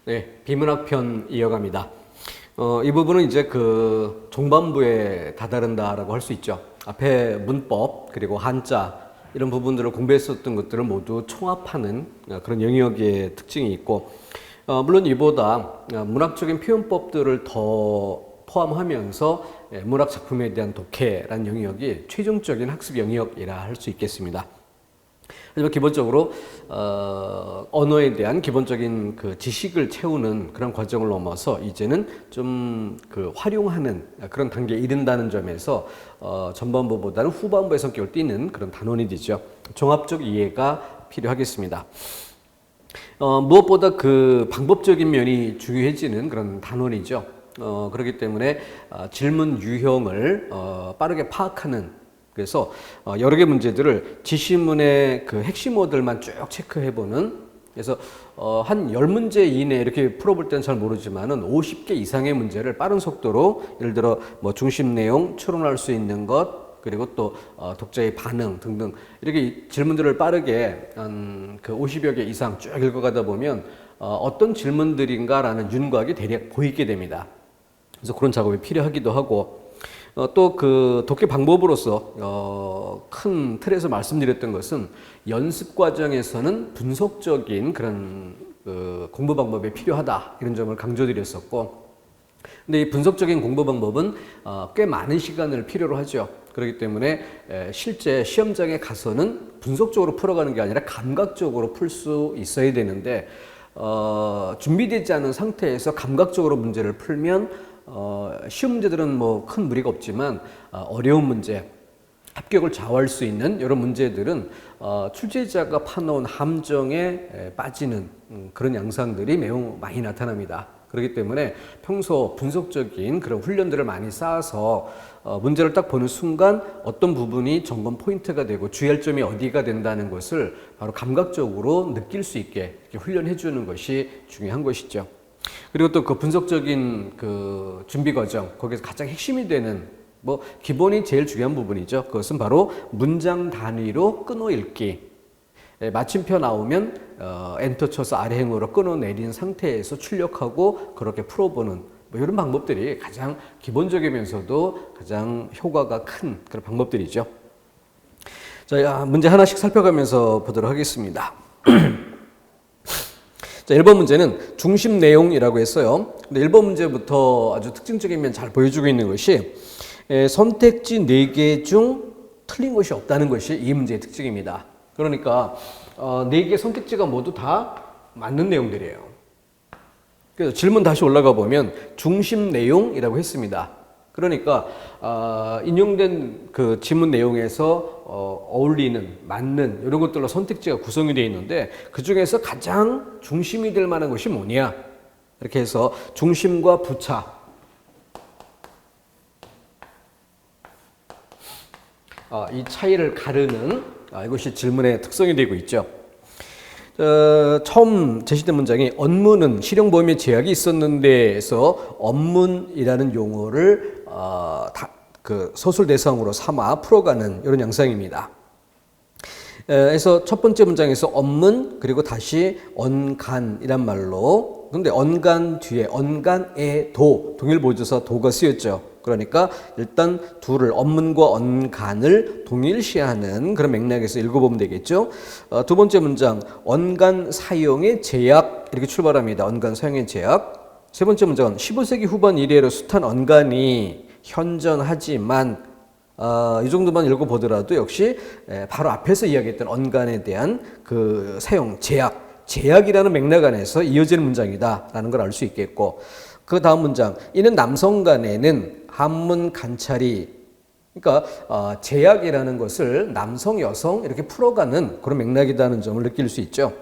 네, 비문학편 이어갑니다. 이 부분은 이제 그 종반부에 다다른다라고 할 수 있죠. 앞에 문법 그리고 한자 이런 부분들을 공부했었던 것들을 모두 총합하는 그런 영역의 특징이 있고, 물론 이보다 문학적인 표현법들을 더 포함하면서 문학 작품에 대한 독해라는 영역이 최종적인 학습 영역이라 할 수 있겠습니다. 하지만 기본적으로 언어에 대한 기본적인 그 지식을 채우는 그런 과정을 넘어서 이제는 좀 그 활용하는 그런 단계에 이른다는 점에서 전반부보다는 후반부의 성격을 띠는 그런 단원이 되죠. 종합적 이해가 필요하겠습니다. 무엇보다 그 방법적인 면이 중요해지는 그런 단원이죠. 그렇기 때문에 질문 유형을 빠르게 파악하는, 그래서 여러 개 문제들을 지시문의 그 핵심어들만 쭉 체크해보는, 그래서 한 10문제 이내 이렇게 풀어볼 때는 잘 모르지만은 50개 이상의 문제를 빠른 속도로, 예를 들어 뭐 중심 내용, 추론할 수 있는 것, 그리고 또 독자의 반응 등등 이렇게 질문들을 빠르게 한 그 50여 개 이상 쭉 읽어가다 보면 어떤 질문들인가라는 윤곽이 대략 보이게 됩니다. 그래서 그런 작업이 필요하기도 하고, 또 그 독해 방법으로서 큰 틀에서 말씀드렸던 것은 연습 과정에서는 분석적인 그런 공부 방법이 필요하다, 이런 점을 강조드렸었고, 근데 이 분석적인 공부 방법은 꽤 많은 시간을 필요로 하죠. 그렇기 때문에 실제 시험장에 가서는 분석적으로 풀어가는 게 아니라 감각적으로 풀 수 있어야 되는데, 준비되지 않은 상태에서 감각적으로 문제를 풀면 시험 문제들은 뭐 큰 무리가 없지만 어려운 문제, 합격을 좌우할 수 있는 이런 문제들은 출제자가 파놓은 함정에 빠지는 그런 양상들이 매우 많이 나타납니다. 그렇기 때문에 평소 분석적인 그런 훈련들을 많이 쌓아서 문제를 딱 보는 순간 어떤 부분이 점검 포인트가 되고 주의할 점이 어디가 된다는 것을 바로 감각적으로 느낄 수 있게 이렇게 훈련해 주는 것이 중요한 것이죠. 그리고 또 그 분석적인 그 준비 과정, 거기서 가장 핵심이 되는, 뭐 기본이 제일 중요한 부분이죠. 그것은 바로 문장 단위로 끊어 읽기. 마침표 나오면 엔터 쳐서 아래행으로 끊어내린 상태에서 출력하고 그렇게 풀어보는, 뭐 이런 방법들이 가장 기본적이면서도 가장 효과가 큰 그런 방법들이죠. 자, 문제 하나씩 살펴가면서 보도록 하겠습니다. 자, 1번 문제는 중심 내용이라고 했어요. 근데 1번 문제부터 아주 특징적인 면 잘 보여주고 있는 것이 선택지 4개 중 틀린 것이 없다는 것이 이 문제의 특징입니다. 그러니까 4개 선택지가 모두 다 맞는 내용들이에요. 그래서 질문 다시 올라가 보면 중심 내용이라고 했습니다. 그러니까 인용된 그 지문 내용에서 어울리는, 맞는 이런 것들로 선택지가 구성이 되어 있는데, 그 중에서 가장 중심이 될 만한 것이 뭐냐, 이렇게 해서 중심과 부차, 이 차이를 가르는 이것이 질문의 특성이 되고 있죠. 처음 제시된 문장이 언문은 실용보험의 제약이 있었는데에서 언문이라는 용어를 그 소설 대상으로 삼아 풀어가는 이런 양상입니다. 그래서 첫 번째 문장에서 언문, 그리고 다시 언간이란 말로, 근데 언간 뒤에 언간의 도, 동일보조사 도가 쓰였죠. 그러니까 일단 둘을, 언문과 언간을 동일시하는 그런 맥락에서 읽어보면 되겠죠. 두 번째 문장, 언간 사용의 제약, 이렇게 출발합니다. 언간 사용의 제약. 세 번째 문장은 15세기 후반 이래로 숱한 언간이 현존하지만, 이 정도만 읽어보더라도 역시 바로 앞에서 이야기했던 언간에 대한 그 사용, 제약이라는 맥락 안에서 이어지는 문장이다라는 걸 알 수 있겠고, 그 다음 문장, 이는 남성 간에는 한문 관찰이, 그러니까 제약이라는 것을 남성, 여성 이렇게 풀어가는 그런 맥락이라는 점을 느낄 수 있죠.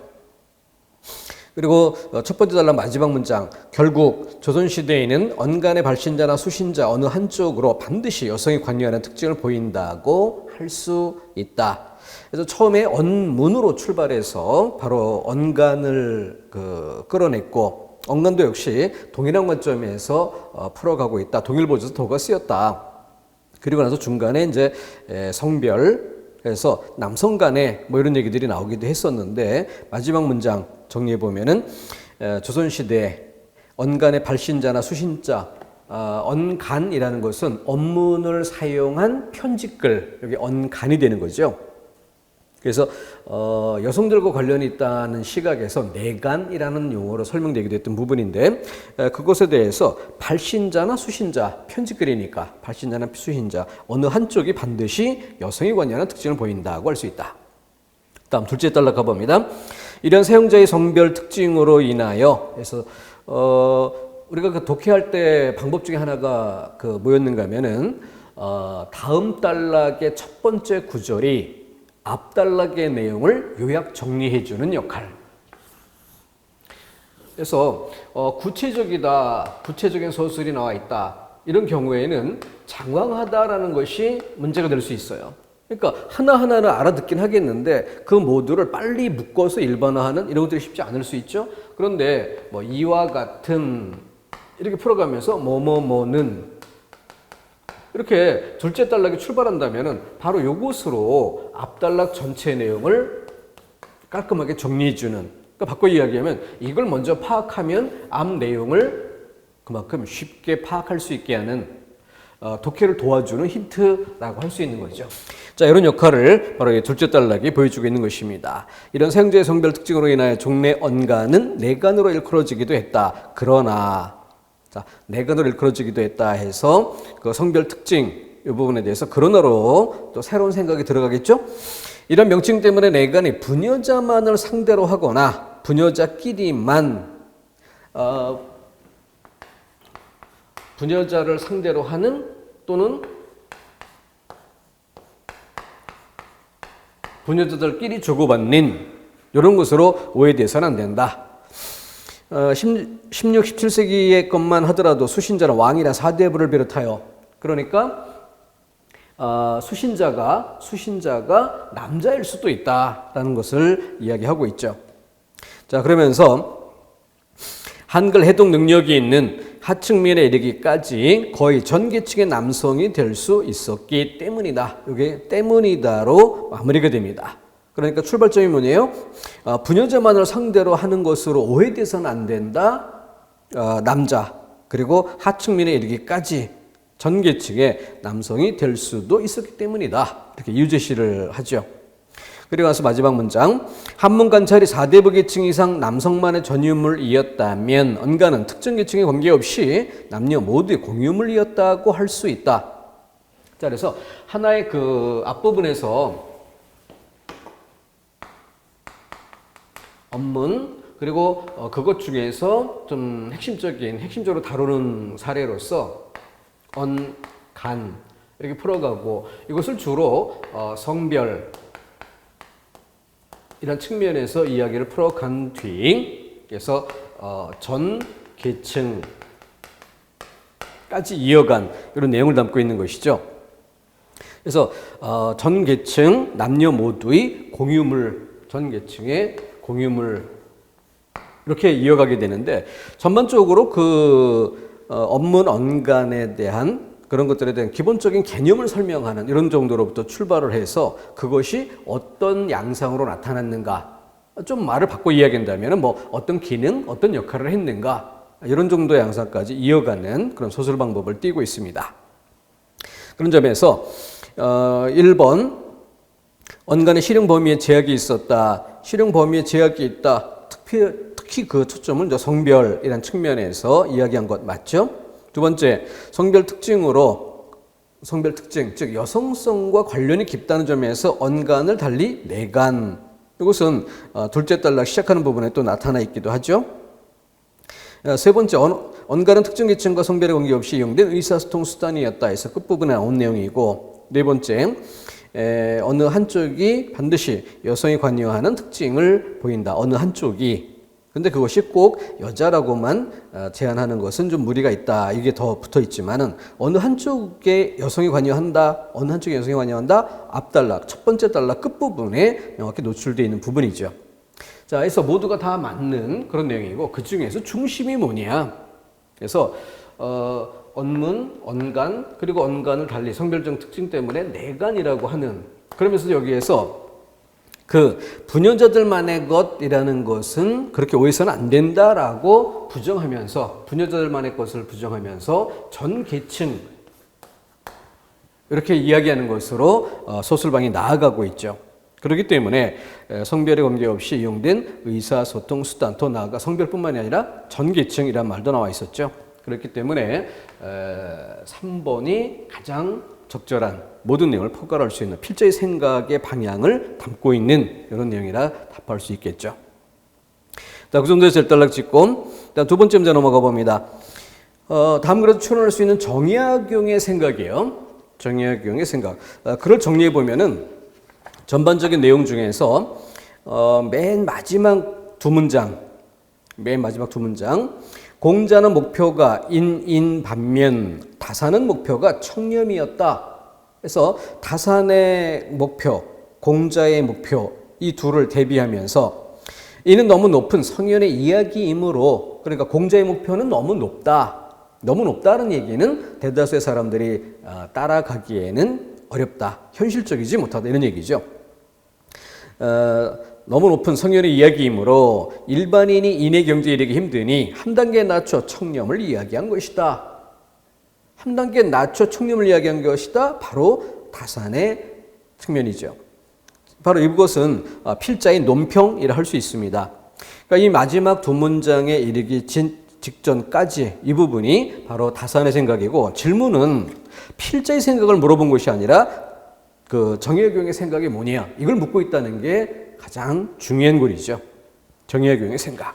그리고 첫 번째 단락 마지막 문장, 결국 조선시대에는 언간의 발신자나 수신자 어느 한쪽으로 반드시 여성이 관여하는 특징을 보인다고 할 수 있다. 그래서 처음에 언문으로 출발해서 바로 언간을 끌어냈고, 언간도 역시 동일한 관점에서 풀어가고 있다. 동일보조사 도가 쓰였다. 그리고 나서 중간에 이제 성별, 그래서 남성 간에 뭐 이런 얘기들이 나오기도 했었는데, 마지막 문장 정리해 보면은 조선시대에 언간의 발신자나 수신자, 언간이라는 것은 언문을 사용한 편지글, 여기 언간이 되는 거죠. 그래서 여성들과 관련이 있다는 시각에서 내간이라는 용어로 설명되기도 했던 부분인데, 그것에 대해서 발신자나 수신자, 편지글이니까 발신자나 수신자 어느 한쪽이 반드시 여성에 관여하는 특징을 보인다고 할 수 있다. 다음 둘째 단락 가봅니다. 이런 사용자의 성별 특징으로 인하여, 그래서 우리가 그 독해할 때 방법 중에 하나가 뭐였는가 하면은 다음 단락의 첫 번째 구절이 앞 단락의 내용을 요약 정리해 주는 역할. 그래서 구체적인 서술이 나와 있다. 이런 경우에는 장황하다라는 것이 문제가 될 수 있어요. 그러니까 하나하나는 알아듣긴 하겠는데 그 모두를 빨리 묶어서 일반화하는 이런 것들이 쉽지 않을 수 있죠. 그런데 이와 같은 이렇게 풀어가면서 뭐뭐뭐는 이렇게 둘째 단락이 출발한다면은 바로 이것으로 앞 단락 전체 내용을 깔끔하게 정리해주는. 그러니까 바꿔 이야기하면 이걸 먼저 파악하면 앞 내용을 그만큼 쉽게 파악할 수 있게 하는 독해를 도와주는 힌트라고 할 수 있는 거죠. 자, 이런 역할을 바로 이 둘째 단락이 보여주고 있는 것입니다. 이런 사용자의 성별 특징으로 인하여 종래 언간은 내간으로 일컬어지기도 했다. 그러나 자, 내간으로 일컬어지기도 했다 해서 그 성별 특징 이 부분에 대해서 그러나로 또 새로운 생각이 들어가겠죠? 이런 명칭 때문에 내간이 부녀자만을 상대로 하거나 부녀자끼리만 부녀자를 상대로 하는 또는 부녀자들끼리 주고받는 이런 것으로 오해돼서는 안 된다. 16, 17세기의 것만 하더라도 수신자는 왕이나 사대부를 비롯하여 그러니까 수신자가 남자일 수도 있다라는 것을 이야기하고 있죠. 자, 그러면서 한글 해독 능력이 있는 하층민에 이르기까지 거의 전 계층의 남성이 될 수 있었기 때문이다. 이게 때문이다로 마무리가 됩니다. 그러니까 출발점이 뭐냐요? 부녀자만을 상대로 하는 것으로 오해돼서는 안 된다. 남자 그리고 하층민에 이르기까지 전 계층의 남성이 될 수도 있었기 때문이다. 이렇게 이유 제시를 하죠. 그리고 나서 마지막 문장. 한문 관찰이 4대부 계층 이상 남성만의 전유물이었다면 언간은 특정 계층에 관계없이 남녀 모두의 공유물이었다고 할 수 있다. 자, 그래서 하나의 그 앞부분에서 언문 그리고 그것 중에서 좀 핵심적으로 다루는 사례로서 언간 이렇게 풀어가고 이것을 주로 성별 이런 측면에서 이야기를 풀어간 뒤 그래서 전 계층까지 이어간 이런 내용을 담고 있는 것이죠. 그래서 전 계층 남녀 모두의 공유물 전 계층의 공유물 이렇게 이어가게 되는데 전반적으로 그 언문 언간에 대한 그런 것들에 대한 기본적인 개념을 설명하는 이런 정도로부터 출발을 해서 그것이 어떤 양상으로 나타났는가 좀 말을 바꿔 이야기한다면 뭐 어떤 기능, 어떤 역할을 했는가 이런 정도의 양상까지 이어가는 그런 소설 방법을 띠고 있습니다. 그런 점에서 1번 언간의 실용 범위에 제약이 있었다. 실용 범위에 제약이 있다. 특히 그 초점은 이제 성별이라는 측면에서 이야기한 것 맞죠? 두 번째, 성별 특징, 즉 여성성과 관련이 깊다는 점에서 언간을 달리 내간. 이것은 둘째 단락 시작하는 부분에 또 나타나 있기도 하죠. 세 번째, 언간은 특정 계층과 성별에 관계없이 이용된 의사소통 수단이었다 해서 끝부분에 나온 내용이고, 네 번째, 어느 한쪽이 반드시 여성이 관여하는 특징을 보인다. 어느 한쪽이. 근데 그것이 꼭 여자라고만 제한하는 것은 좀 무리가 있다. 이게 더 붙어 있지만은 어느 한쪽에 여성이 관여한다. 어느 한쪽에 여성이 관여한다. 앞단락, 첫 번째 단락 끝부분에 명확히 노출되어 있는 부분이죠. 자, 그래서 모두가 다 맞는 그런 내용이고 그 중에서 중심이 뭐냐. 그래서 언문, 언간, 그리고 언간을 달리 성별적 특징 때문에 내간이라고 하는 그러면서 여기에서 그 부녀자들만의 것이라는 것은 그렇게 오해서는 안 된다라고 부정하면서 부녀자들만의 것을 부정하면서 전 계층 이렇게 이야기하는 것으로 소설방이 나아가고 있죠. 그렇기 때문에 성별에 관계없이 이용된 의사소통 수단, 더 나아가 성별뿐만이 아니라 전 계층이라는 말도 나와 있었죠. 그렇기 때문에 3번이 가장 적절한 모든 내용을 포괄할 수 있는 필자의 생각의 방향을 담고 있는 이런 내용이라 답할 수 있겠죠. 자, 그 정도에서 일단락 짓고 두 번째 문제 넘어가 봅니다. 다음 글에서 추론할 수 있는 정약용의 생각이에요. 정약용의 생각. 글을 정리해 보면은 전반적인 내용 중에서 맨 마지막 두 문장, 공자는 목표가 인인 반면 다산은 목표가 청렴이었다. 그래서 다산의 목표, 공자의 목표 이 둘을 대비하면서 이는 너무 높은 성현의 이야기이므로, 그러니까 공자의 목표는 너무 높다. 너무 높다는 얘기는 대다수의 사람들이 따라가기에는 어렵다. 현실적이지 못하다. 이런 얘기죠. 너무 높은 성현의 이야기이므로 일반인이 인의 경지에 이르기 힘드니 한 단계 낮춰 청렴을 이야기한 것이다. 한 단계 낮춰 청렴을 이야기한 것이다. 바로 다산의 측면이죠. 바로 이것은 필자의 논평이라 할 수 있습니다. 그러니까 이 마지막 두 문장에 이르기 직전까지 이 부분이 바로 다산의 생각이고, 질문은 필자의 생각을 물어본 것이 아니라 그 정약용의 생각이 뭐냐 이걸 묻고 있다는 게 가장 중요한 글이죠. 정약용의 생각.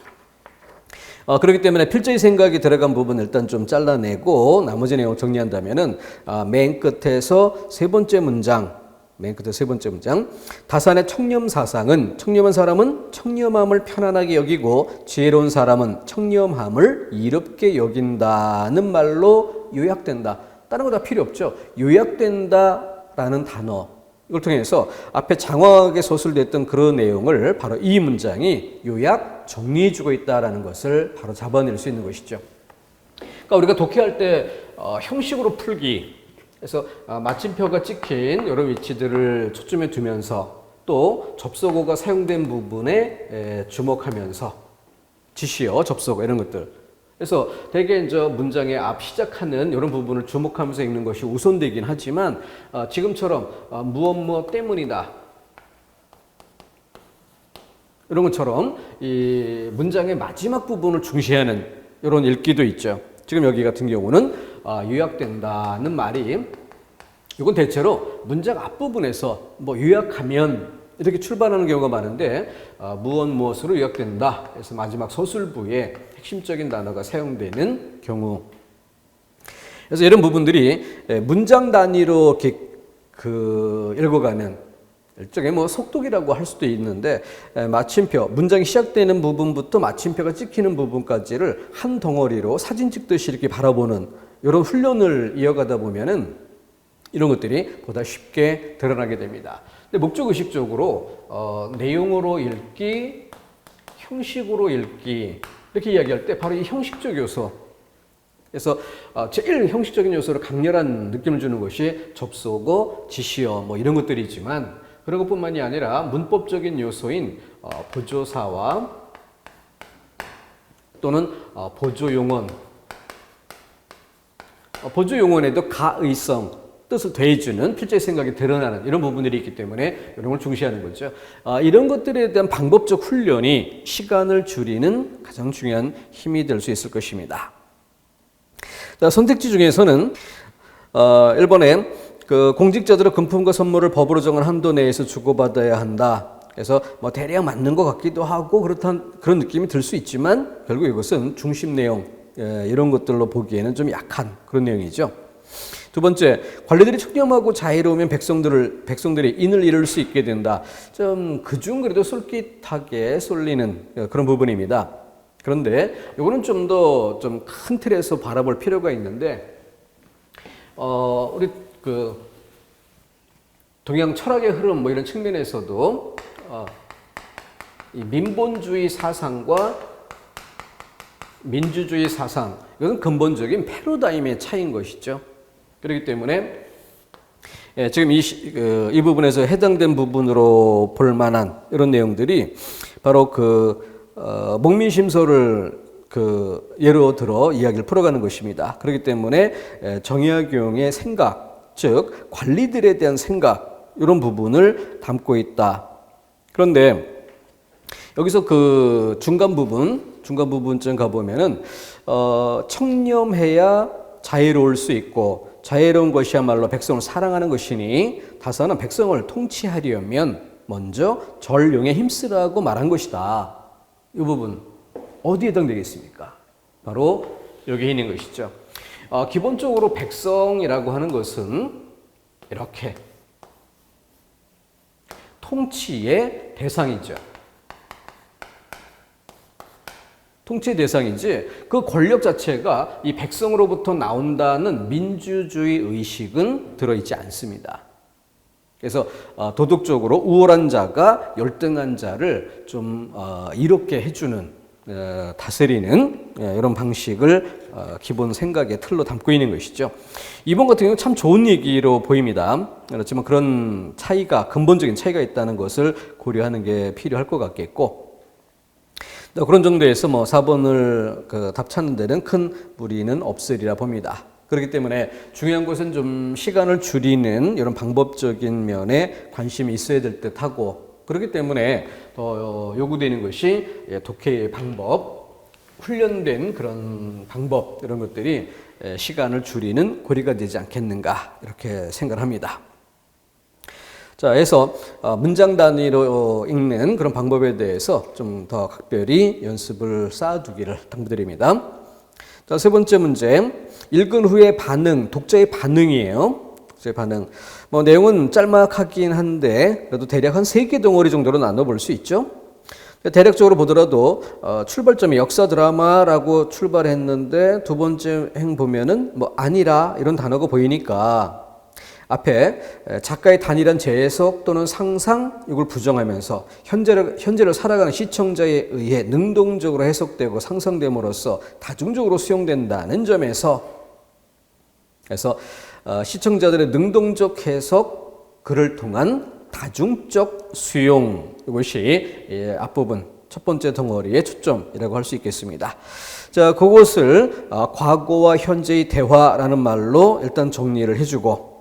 그렇기 때문에 필자의 생각이 들어간 부분 일단 좀 잘라내고 나머지 내용 정리한다면은 맨 끝에서 세 번째 문장, 다산의 청렴 사상은 청렴한 사람은 청렴함을 편안하게 여기고 지혜로운 사람은 청렴함을 이롭게 여긴다는 말로 요약된다. 다른 거 다 필요 없죠. 요약된다라는 단어, 이걸 통해서 앞에 장황하게 서술됐던 그런 내용을 바로 이 문장이 요약, 정리해주고 있다는 것을 바로 잡아낼 수 있는 것이죠. 그러니까 우리가 독해할 때 형식으로 풀기, 그래서 마침표가 찍힌 이런 위치들을 초점에 두면서 또 접속어가 사용된 부분에 주목하면서 지시어, 접속어 이런 것들. 그래서 대개 이제 문장의 앞 시작하는 이런 부분을 주목하면서 읽는 것이 우선되긴 하지만 지금처럼 무엇 때문이다 이런 것처럼 이 문장의 마지막 부분을 중시하는 이런 읽기도 있죠. 지금 여기 같은 경우는 요약된다는 말이, 이건 대체로 문장 앞부분에서 요약하면 이렇게 출발하는 경우가 많은데 무엇으로 요약된다 그래서 마지막 서술부에 핵심적인 단어가 사용되는 경우. 그래서 이런 부분들이 문장 단위로 이렇게 읽어가는 일종의 속독이라고 할 수도 있는데, 마침표, 문장이 시작되는 부분부터 마침표가 찍히는 부분까지를 한 덩어리로 사진 찍듯이 이렇게 바라보는 이런 훈련을 이어가다 보면은 이런 것들이 보다 쉽게 드러나게 됩니다. 근데 목적의식적으로 내용으로 읽기, 형식으로 읽기 이렇게 이야기할 때 바로 이 형식적 요소, 그래서 제일 형식적인 요소로 강렬한 느낌을 주는 것이 접속어, 지시어 이런 것들이지만 그런 것뿐만이 아니라 문법적인 요소인 보조사와 또는 보조용언, 보조용언에도 가의성, 뜻을 더해주는 필자의 생각이 드러나는 이런 부분들이 있기 때문에 이런 걸 중시하는 거죠. 이런 것들에 대한 방법적 훈련이 시간을 줄이는 가장 중요한 힘이 될 수 있을 것입니다. 자, 선택지 중에서는 1번에 공직자들은 금품과 선물을 법으로 정한 한도 내에서 주고받아야 한다. 그래서 대략 맞는 것 같기도 하고 그런 느낌이 들 수 있지만 결국 이것은 중심 내용 이런 것들로 보기에는 좀 약한 그런 내용이죠. 두 번째, 관리들이 청렴하고 자유로우면 백성들이 인을 이룰 수 있게 된다. 좀 그중 그래도 솔깃하게 쏠리는 그런 부분입니다. 그런데 이거는 좀 더 좀 큰 틀에서 바라볼 필요가 있는데, 우리 동양 철학의 흐름 이런 측면에서도 이 민본주의 사상과 민주주의 사상, 이건 근본적인 패러다임의 차이인 것이죠. 그렇기 때문에 예, 지금 이 부분에서 해당된 부분으로 볼 만한 이런 내용들이 바로 목민심서를 예로 들어 이야기를 풀어가는 것입니다. 그렇기 때문에 정약용의 생각, 즉 관리들에 대한 생각 이런 부분을 담고 있다. 그런데 여기서 중간 부분쯤 가보면은 청렴해야 자유로울 수 있고 자유로운 것이야말로 백성을 사랑하는 것이니 다사는 백성을 통치하려면 먼저 전령에 힘쓰라고 말한 것이다. 이 부분 어디에 해당되겠습니까? 바로 여기 있는 것이죠. 기본적으로 백성이라고 하는 것은 이렇게 통치의 대상이죠. 통치의 대상이지 그 권력 자체가 이 백성으로부터 나온다는 민주주의 의식은 들어있지 않습니다. 그래서 도덕적으로 우월한 자가 열등한 자를 좀 이롭게 해주는 다스리는 이런 방식을 기본 생각의 틀로 담고 있는 것이죠. 이번 같은 경우는 참 좋은 얘기로 보입니다. 그렇지만 그런 차이가 근본적인 차이가 있다는 것을 고려하는 게 필요할 것 같겠고 그런 정도에서 4번을 답 찾는 데는 큰 무리는 없으리라 봅니다. 그렇기 때문에 중요한 것은 좀 시간을 줄이는 이런 방법적인 면에 관심이 있어야 될 듯하고 그렇기 때문에 더 요구되는 것이 독해의 방법, 훈련된 그런 방법 이런 것들이 시간을 줄이는 고리가 되지 않겠는가 이렇게 생각을 합니다. 자, 그래서 문장 단위로 읽는 그런 방법에 대해서 좀 더 각별히 연습을 쌓아두기를 당부드립니다. 자, 세 번째 문제. 읽은 후에 반응, 독자의 반응이에요. 독자의 반응. 내용은 짤막하긴 한데 그래도 대략 한 3개 덩어리 정도로 나눠볼 수 있죠. 대략적으로 보더라도 출발점이 역사 드라마라고 출발했는데 두 번째 행 보면은 아니라 이런 단어가 보이니까 앞에 작가의 단일한 재해석 또는 상상 이걸 부정하면서 현재를 살아가는 시청자에 의해 능동적으로 해석되고 상상됨으로써 다중적으로 수용된다는 점에서 그래서 시청자들의 능동적 해석 그를 통한 다중적 수용 이것이 앞부분 첫 번째 덩어리의 초점이라고 할 수 있겠습니다. 자, 그것을 과거와 현재의 대화라는 말로 일단 정리를 해주고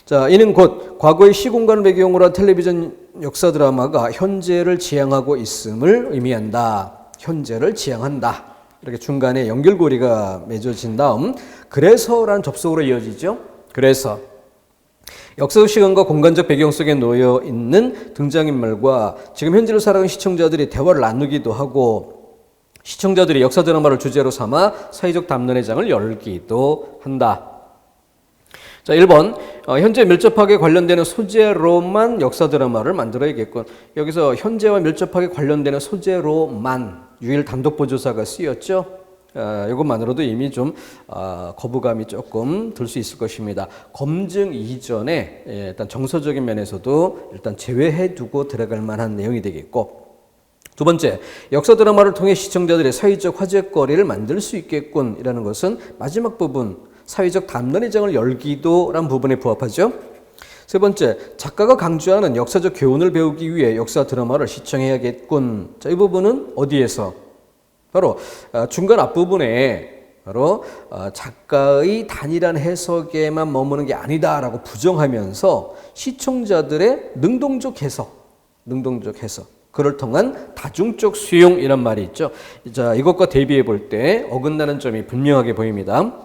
자, 이는 곧 과거의 시공간을 배경으로 한 텔레비전 역사 드라마가 현재를 지향하고 있음을 의미한다. 현재를 지향한다. 이렇게 중간에 연결고리가 맺어진 다음 그래서라는 접속으로 이어지죠. 그래서 역사적 시간과 공간적 배경 속에 놓여 있는 등장인물과 지금 현재를 살아가는 시청자들이 대화를 나누기도 하고 시청자들이 역사 드라마를 주제로 삼아 사회적 담론의 장을 열기도 한다. 자, 1번 현재 밀접하게 관련되는 소재로만 역사 드라마를 만들어야겠군. 여기서 현재와 밀접하게 관련되는 소재로만 유일 단독 보조사가 쓰였죠. 이것만으로도 이미 좀 거부감이 조금 들 수 있을 것입니다. 검증 이전에 일단 정서적인 면에서도 일단 제외해 두고 들어갈 만한 내용이 되겠고 두 번째, 역사 드라마를 통해 시청자들의 사회적 화제거리를 만들 수 있겠군 이라는 것은 마지막 부분 사회적 담론의 장을 열기도라는 부분에 부합하죠. 세 번째, 작가가 강조하는 역사적 교훈을 배우기 위해 역사 드라마를 시청해야겠군. 자, 이 부분은 어디에서? 바로 중간 앞부분에 바로 작가의 단일한 해석에만 머무는 게 아니다라고 부정하면서 시청자들의 능동적 해석, 그를 통한 다중적 수용이란 말이 있죠. 자, 이것과 대비해 볼 때 어긋나는 점이 분명하게 보입니다.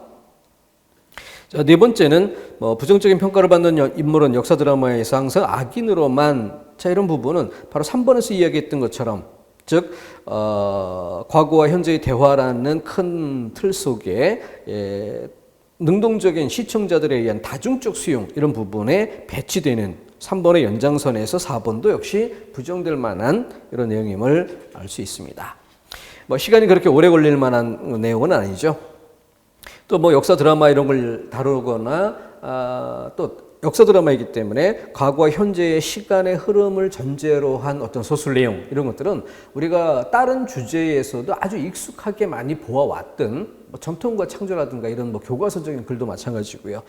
자, 네 번째는 부정적인 평가를 받는 인물은 역사 드라마에서 항상 악인으로만 자, 이런 부분은 바로 3번에서 이야기했던 것처럼 즉 과거와 현재의 대화라는 큰 틀 속에 능동적인 시청자들에 의한 다중적 수용 이런 부분에 배치되는 3번의 연장선에서 4번도 역시 부정될 만한 이런 내용임을 알 수 있습니다. 시간이 그렇게 오래 걸릴 만한 내용은 아니죠. 또 역사 드라마 이런 걸 다루거나 또 역사 드라마이기 때문에 과거와 현재의 시간의 흐름을 전제로 한 어떤 소설 내용 이런 것들은 우리가 다른 주제에서도 아주 익숙하게 많이 보아왔던 뭐 전통과 창조라든가 이런 뭐 교과서적인 글도 마찬가지고요.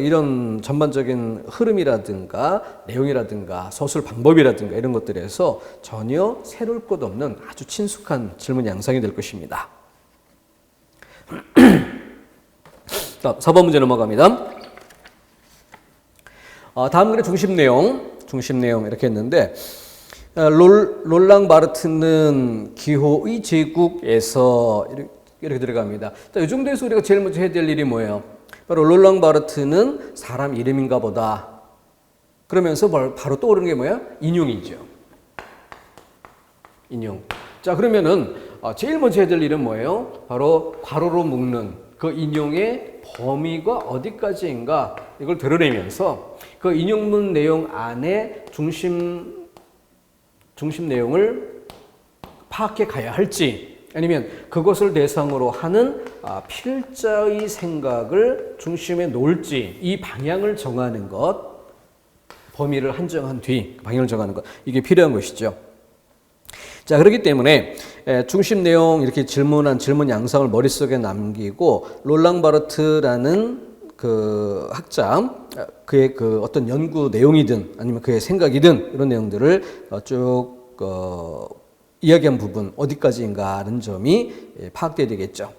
이런 전반적인 흐름이라든가 내용이라든가 서술 방법이라든가 이런 것들에서 전혀 새로울 것 없는 아주 친숙한 질문 양상이 될 것입니다. 자, 4번 문제 넘어갑니다. 다음 글의 중심 내용 이렇게 했는데 롤랑 바르트는 기호의 제국에서 이렇게 들어갑니다. 자, 이 정도에서 우리가 제일 먼저 해야 될 일이 뭐예요? 바로 롤랑 바르트는 사람 이름인가 보다. 그러면서 바로 떠오르는 게 뭐야? 인용이죠. 인용. 자, 그러면은 제일 먼저 해야 될 일은 뭐예요? 바로 괄호로 묶는 그 인용의 범위가 어디까지인가 이걸 드러내면서 그 인용문 내용 안에 중심 내용을 파악해 가야 할지 아니면 그것을 대상으로 하는 필자의 생각을 중심에 놓을지 이 방향을 정하는 것, 범위를 한정한 뒤 방향을 정하는 것, 이게 필요한 것이죠. 자, 그렇기 때문에 중심 내용 이렇게 질문 양상을 머릿속에 남기고 롤랑 바르트라는 그 학자, 그의 그 어떤 연구 내용이든 아니면 그의 생각이든 이런 내용들을 쭉 이야기한 부분 어디까지인가 하는 점이 파악돼야 되겠죠.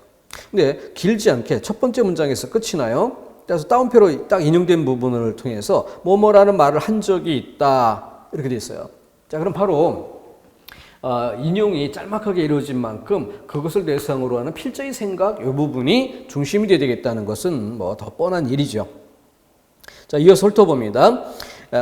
근데 길지 않게 첫 번째 문장에서 끝이 나요. 그래서 따옴표로 딱 인용된 부분을 통해서 뭐뭐라는 말을 한 적이 있다 이렇게 돼 있어요. 자, 그럼 바로 인용이 짤막하게 이루어진 만큼 그것을 대상으로 하는 필자의 생각 이 부분이 중심이 되어야 되겠다는 것은 뭐 더 뻔한 일이죠. 자, 이어서 훑어봅니다.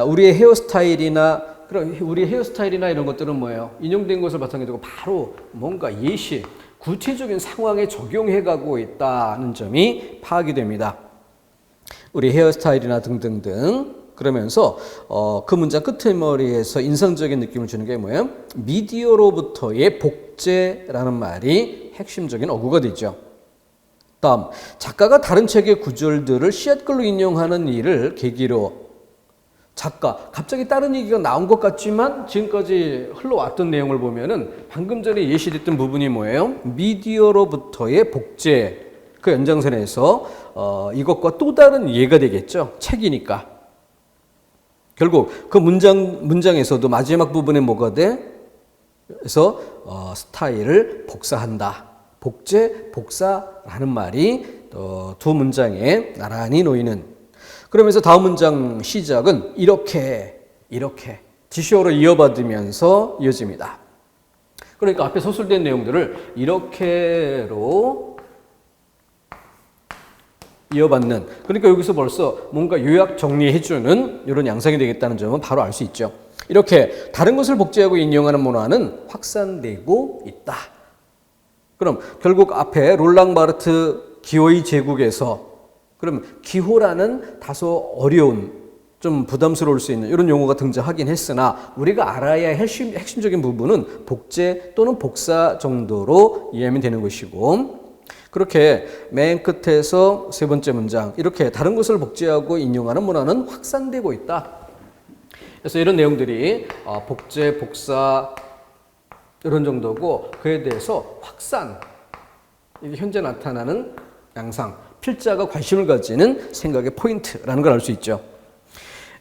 우리의 헤어스타일이나 이런 것들은 뭐예요? 인용된 것을 바탕에 두고 바로 뭔가 예시, 구체적인 상황에 적용해가고 있다는 점이 파악이 됩니다. 우리 헤어스타일이나 등등등. 그러면서 그 문장 끝머리에서 인상적인 느낌을 주는 게 뭐예요? 미디어로부터의 복제라는 말이 핵심적인 어구가 되죠. 다음, 작가가 다른 책의 구절들을 씨앗글로 인용하는 일을 계기로 작가, 갑자기 다른 얘기가 나온 것 같지만 지금까지 흘러왔던 내용을 보면은 방금 전에 예시됐던 부분이 뭐예요? 미디어로부터의 복제. 그 연장선에서 이것과 또 다른 예가 되겠죠. 책이니까. 결국 그 문장에서도 마지막 부분에 뭐가 돼? 그래서 스타일을 복사한다. 복제, 복사라는 말이 두 문장에 나란히 놓이는. 그러면서 다음 문장 시작은 이렇게 지시어로 이어받으면서 이어집니다. 그러니까 앞에 서술된 내용들을 이렇게로 이어받는, 그러니까 여기서 벌써 뭔가 요약 정리해주는 이런 양상이 되겠다는 점은 바로 알 수 있죠. 이렇게 다른 것을 복제하고 인용하는 문화는 확산되고 있다. 그럼 결국 앞에 롤랑 바르트 기호의 제국에서 그럼 기호라는 다소 어려운, 좀 부담스러울 수 있는 이런 용어가 등장하긴 했으나 우리가 알아야 할 핵심적인 부분은 복제 또는 복사 정도로 이해하면 되는 것이고, 그렇게 맨 끝에서 세 번째 문장 이렇게 다른 것을 복제하고 인용하는 문화는 확산되고 있다. 그래서 이런 내용들이 복제, 복사 이런 정도고 그에 대해서 확산, 이게 현재 나타나는 양상, 필자가 관심을 가지는 생각의 포인트라는 걸 알 수 있죠.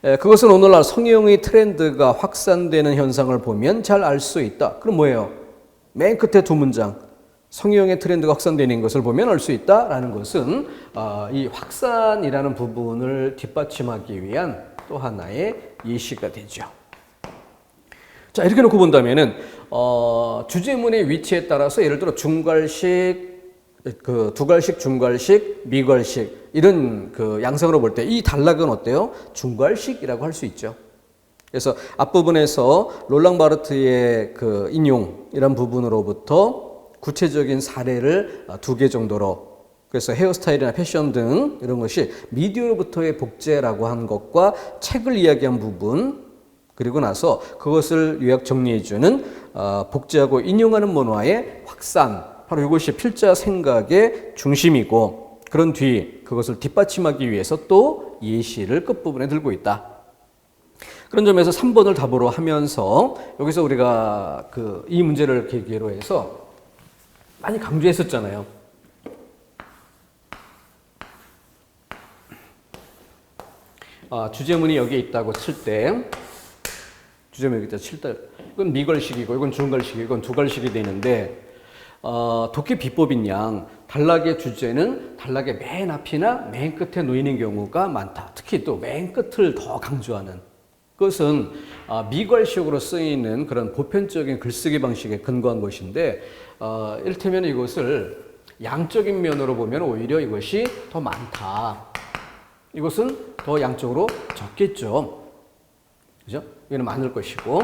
그것은 오늘날 성형의 트렌드가 확산되는 현상을 보면 잘 알 수 있다. 그럼 뭐예요? 맨 끝에 두 문장. 성형의 트렌드가 확산되는 것을 보면 알 수 있다라는 것은 이 확산이라는 부분을 뒷받침하기 위한 또 하나의 예시가 되죠. 자, 이렇게 놓고 본다면은 주제문의 위치에 따라서 예를 들어 중괄식, 그 두괄식, 중괄식, 미괄식 이런 그 양상으로 볼 때 이 단락은 어때요? 중괄식이라고 할 수 있죠. 그래서 앞부분에서 롤랑 바르트의 그 인용이란 부분으로부터 구체적인 사례를 두 개 정도로, 그래서 헤어스타일이나 패션 등 이런 것이 미디어로부터의 복제라고 한 것과 책을 이야기한 부분, 그리고 나서 그것을 요약 정리해주는 복제하고 인용하는 문화의 확산, 바로 이것이 필자 생각의 중심이고, 그런 뒤 그것을 뒷받침하기 위해서 또 예시를 끝부분에 들고 있다. 그런 점에서 3번을 답으로 하면서 여기서 우리가 이 문제를 계기로 해서 많이 강조했었잖아요. 주제문이 여기에 있다고 칠 때, 주제문이 여기 있다 칠 때, 이건 미걸식이고, 이건 준걸식이고, 이건 두걸식이 되는데, 독해 비법인 양, 단락의 주제는 단락의 맨 앞이나 맨 끝에 놓이는 경우가 많다. 특히 또 맨 끝을 더 강조하는. 그것은 미괄식으로 쓰이는 그런 보편적인 글쓰기 방식에 근거한 것인데, 이를테면 이것을 양적인 면으로 보면 오히려 이것이 더 많다. 이것은 더 양적으로 적겠죠. 그죠? 이거는 많을 것이고.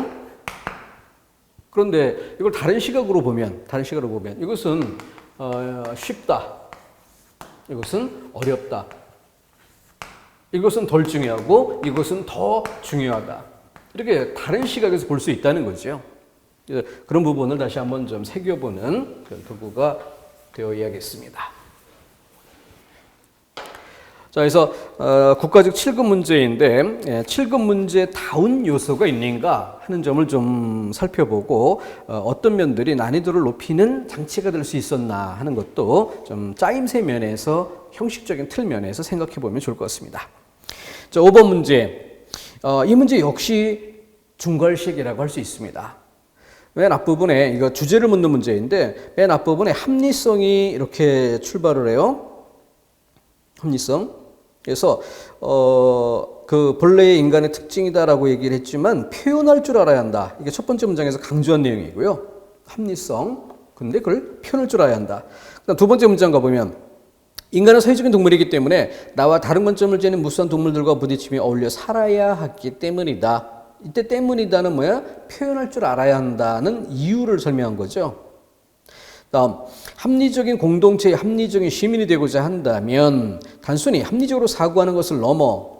그런데 이걸 다른 시각으로 보면 이것은 쉽다. 이것은 어렵다. 이것은 덜 중요하고 이것은 더 중요하다. 이렇게 다른 시각에서 볼 수 있다는 거죠. 그런 부분을 다시 한번 좀 새겨보는 그런 도구가 되어야겠습니다. 자, 그래서 국가적 7급 문제인데 7급 문제다운 요소가 있는가 하는 점을 좀 살펴보고 어떤 면들이 난이도를 높이는 장치가 될 수 있었나 하는 것도 좀 짜임새 면에서 형식적인 틀 면에서 생각해 보면 좋을 것 같습니다. 자, 5번 문제. 이 문제 역시 중괄식이라고 할 수 있습니다. 맨 앞부분에 이거 주제를 묻는 문제인데 맨 앞부분에 합리성이 이렇게 출발을 해요. 합리성. 그래서 그 본래의 인간의 특징이다라고 얘기를 했지만 표현할 줄 알아야 한다. 이게 첫 번째 문장에서 강조한 내용이고요. 합리성. 근데 그걸 표현할 줄 알아야 한다. 그다음 두 번째 문장 가보면 인간은 사회적인 동물이기 때문에 나와 다른 관점을 지닌 무수한 동물들과 부딪히며 어울려 살아야 하기 때문이다. 이때 때문이다는 뭐야? 표현할 줄 알아야 한다는 이유를 설명한 거죠. 다음, 합리적인 공동체의 합리적인 시민이 되고자 한다면 단순히 합리적으로 사고하는 것을 넘어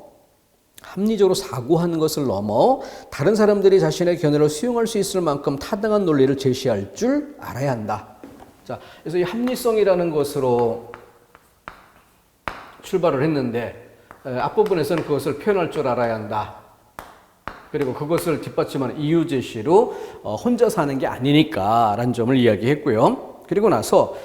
다른 사람들이 자신의 견해를 수용할 수 있을 만큼 타당한 논리를 제시할 줄 알아야 한다. 자, 그래서 이 합리성이라는 것으로 출발을 했는데 앞부분에서는 그것을 표현할 줄 알아야 한다. 그리고 그것을 뒷받침하는 이유 제시로 혼자 사는 게 아니니까 라는 점을 이야기했고요. 그리고 나서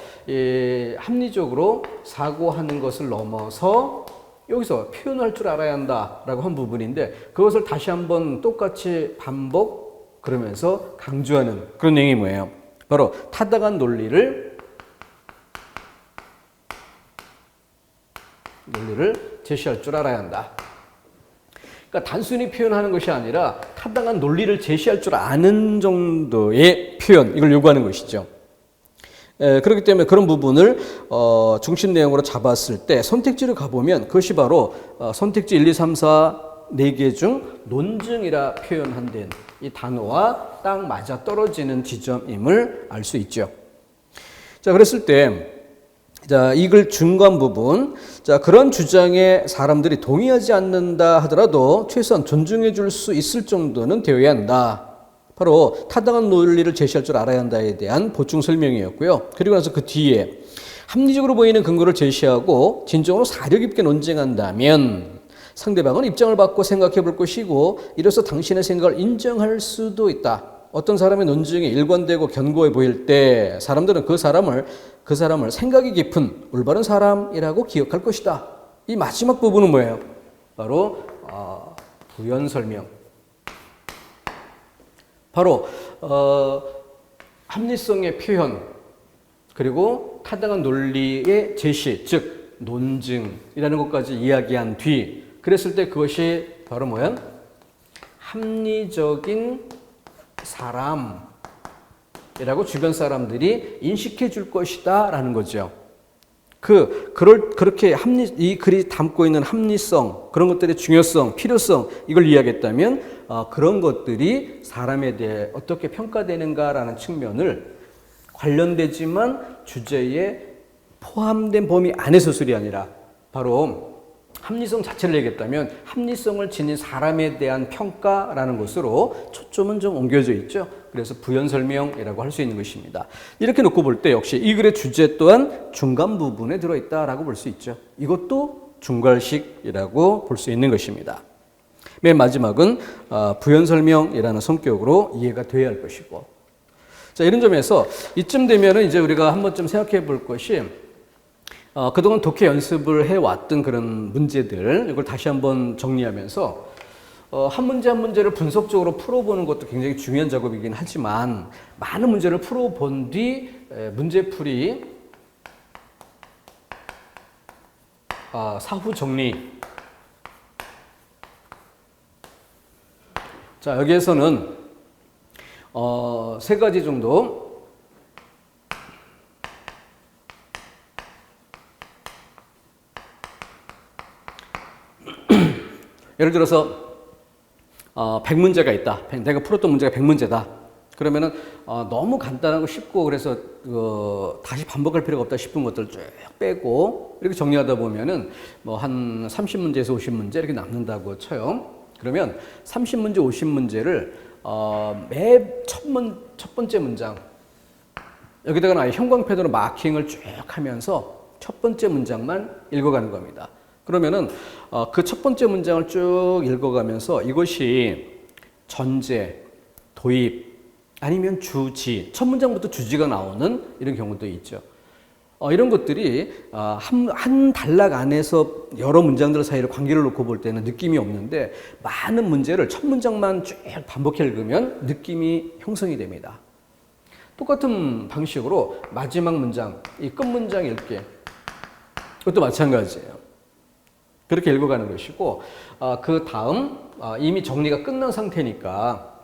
합리적으로 사고하는 것을 넘어서 여기서 표현할 줄 알아야 한다라고 한 부분인데 그것을 다시 한번 똑같이 반복 그러면서 강조하는 그런 내용이 뭐예요? 바로 타당한 논리를 제시할 줄 알아야 한다. 그러니까 단순히 표현하는 것이 아니라 타당한 논리를 제시할 줄 아는 정도의 표현, 이걸 요구하는 것이죠. 그렇기 때문에 그런 부분을 중심 내용으로 잡았을 때 선택지를 가보면 그것이 바로 선택지 1, 2, 3, 4, 4개 중 논증이라 표현한 데는 이 단어와 딱 맞아 떨어지는 지점임을 알 수 있죠. 자, 그랬을 때 자, 이 글 중간 부분. 자, 그런 주장에 사람들이 동의하지 않는다 하더라도 최소한 존중해 줄 수 있을 정도는 되어야 한다. 바로 타당한 논리를 제시할 줄 알아야 한다에 대한 보충 설명이었고요. 그리고 나서 그 뒤에 합리적으로 보이는 근거를 제시하고 진정으로 사려 깊게 논쟁한다면 상대방은 입장을 바꿔 생각해 볼 것이고 이로써 당신의 생각을 인정할 수도 있다. 어떤 사람의 논증이 일관되고 견고해 보일 때 사람들은 그 사람을 생각이 깊은 올바른 사람이라고 기억할 것이다. 이 마지막 부분은 뭐예요? 바로 부연 설명. 바로 합리성의 표현 그리고 타당한 논리의 제시, 즉 논증이라는 것까지 이야기한 뒤 그랬을 때 그것이 바로 뭐야? 합리적인 사람이라고 주변 사람들이 인식해 줄 것이다 라는 거죠. 그렇게 이 글이 담고 있는 합리성, 그런 것들의 중요성, 필요성, 이걸 이야기했다면 그런 것들이 사람에 대해 어떻게 평가되는가라는 측면을 관련되지만 주제에 포함된 범위 안에서 술이 아니라 바로 합리성 자체를 얘기했다면 합리성을 지닌 사람에 대한 평가라는 것으로 초점은 좀 옮겨져 있죠. 그래서 부연 설명이라고 할 수 있는 것입니다. 이렇게 놓고 볼 때 역시 이 글의 주제 또한 중간 부분에 들어있다라고 볼 수 있죠. 이것도 중괄식이라고 볼 수 있는 것입니다. 맨 마지막은 부연 설명이라는 성격으로 이해가 되어야 할 것이고. 자, 이런 점에서 이쯤 되면은 이제 우리가 한번 좀 생각해 볼 것이 그동안 독해 연습을 해왔던 그런 문제들, 이걸 다시 한번 정리하면서 한 문제 한 문제를 분석적으로 풀어보는 것도 굉장히 중요한 작업이긴 하지만 많은 문제를 풀어본 뒤 문제풀이 사후 정리. 자, 여기에서는 세 가지 정도 예를 들어서 100문제가 있다. 내가 풀었던 문제가 100문제다. 그러면은 너무 간단하고 쉽고 그래서 다시 반복할 필요가 없다 싶은 것들 쭉 빼고 이렇게 정리하다 보면은 뭐 한 30문제에서 50문제 이렇게 남는다고 쳐요. 그러면 30문제, 50문제를 첫 번째 문장 여기다가 아예 형광펜으로 마킹을 쭉 하면서 첫 번째 문장만 읽어가는 겁니다. 그러면은 그 첫 번째 문장을 쭉 읽어가면서 이것이 전제, 도입, 아니면 주지, 첫 문장부터 주지가 나오는 이런 경우도 있죠. 이런 것들이 한 단락 안에서 여러 문장들 사이를 관계를 놓고 볼 때는 느낌이 없는데 많은 문제를 첫 문장만 쭉 반복해 읽으면 느낌이 형성이 됩니다. 똑같은 방식으로 마지막 문장, 이 끝 문장 읽기, 그것도 마찬가지예요. 그렇게 읽어가는 것이고 그 다음 이미 정리가 끝난 상태니까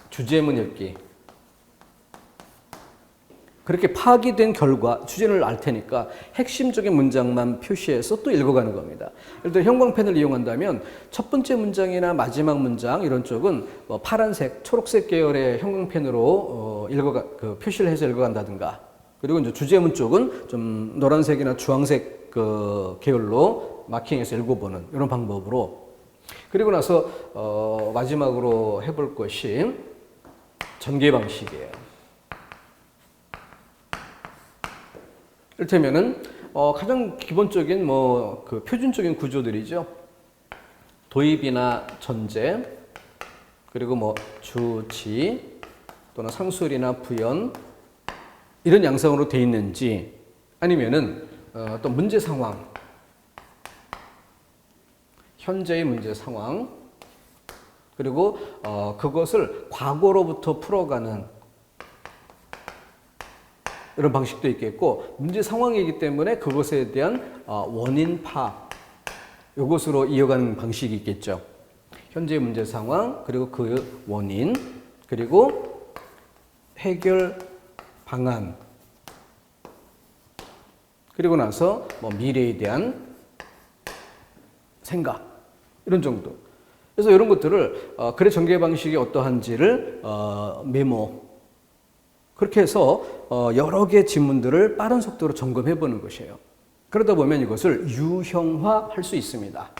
주제문 읽기. 그렇게 파악이 된 결과 주제를 알 테니까 핵심적인 문장만 표시해서 또 읽어가는 겁니다. 예를 들어 형광펜을 이용한다면 첫 번째 문장이나 마지막 문장 이런 쪽은 파란색, 초록색 계열의 형광펜으로 표시를 해서 읽어간다든가, 그리고 이제 주제문 쪽은 좀 노란색이나 주황색 계열로 마킹해서 읽어보는 이런 방법으로. 그리고 나서 마지막으로 해볼 것이 전개 방식이에요. 이를테면은 가장 기본적인 표준적인 구조들이죠. 도입이나 전제, 그리고 주지 또는 상술이나 부연 이런 양상으로 돼 있는지, 아니면은 또 문제 상황, 현재의 문제 상황, 그리고 그것을 과거로부터 풀어가는 이런 방식도 있겠고, 문제 상황이기 때문에 그것에 대한 원인 파악, 이것으로 이어가는 방식이 있겠죠. 현재의 문제 상황, 그리고 그 원인, 그리고 해결 방안, 그리고 나서 미래에 대한 생각, 이런 정도. 그래서 이런 것들을 글의 전개 방식이 어떠한지를 메모, 그렇게 해서 여러 개의 지문들을 빠른 속도로 점검해 보는 것이에요. 그러다 보면 이것을 유형화할 수 있습니다.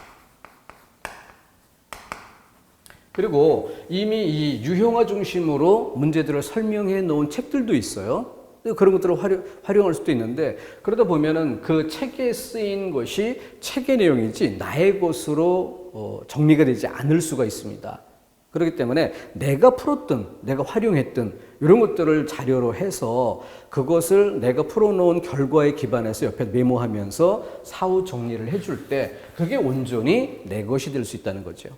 그리고 이미 이 유형화 중심으로 문제들을 설명해 놓은 책들도 있어요. 그런 것들을 활용할 수도 있는데, 그러다 보면은 그 책에 쓰인 것이 책의 내용이지 나의 것으로 정리가 되지 않을 수가 있습니다. 그렇기 때문에 내가 풀었던, 내가 활용했던 이런 것들을 자료로 해서 그것을 내가 풀어놓은 결과에 기반해서 옆에 메모하면서 사후 정리를 해줄 때 그게 온전히 내 것이 될 수 있다는 거죠.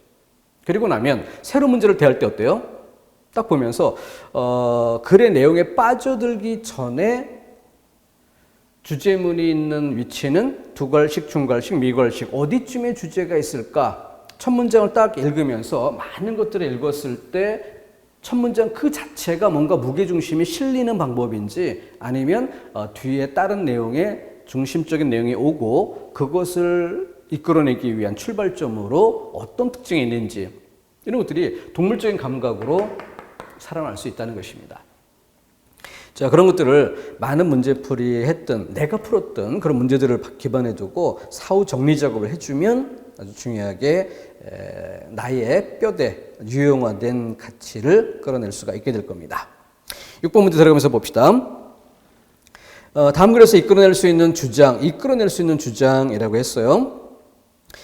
그리고 나면 새로운 문제를 대할 때 어때요? 딱 보면서 글의 내용에 빠져들기 전에 주제문이 있는 위치는 두괄식, 중괄식, 미괄식 어디쯤에 주제가 있을까? 첫 문장을 딱 읽으면서 많은 것들을 읽었을 때 첫 문장 그 자체가 뭔가 무게중심이 실리는 방법인지, 아니면 뒤에 다른 내용에 중심적인 내용이 오고 그것을 이끌어내기 위한 출발점으로 어떤 특징이 있는지, 이런 것들이 동물적인 감각으로 살아날 수 있다는 것입니다. 자, 그런 것들을 많은 문제풀이 했던, 내가 풀었던 그런 문제들을 기반에 두고 사후 정리 작업을 해주면 아주 중요하게 나의 뼈대, 유형화된 가치를 끌어낼 수가 있게 될 겁니다. 6번 문제 들어가면서 봅시다. 다음 글에서 이끌어낼 수 있는 주장이라고 했어요.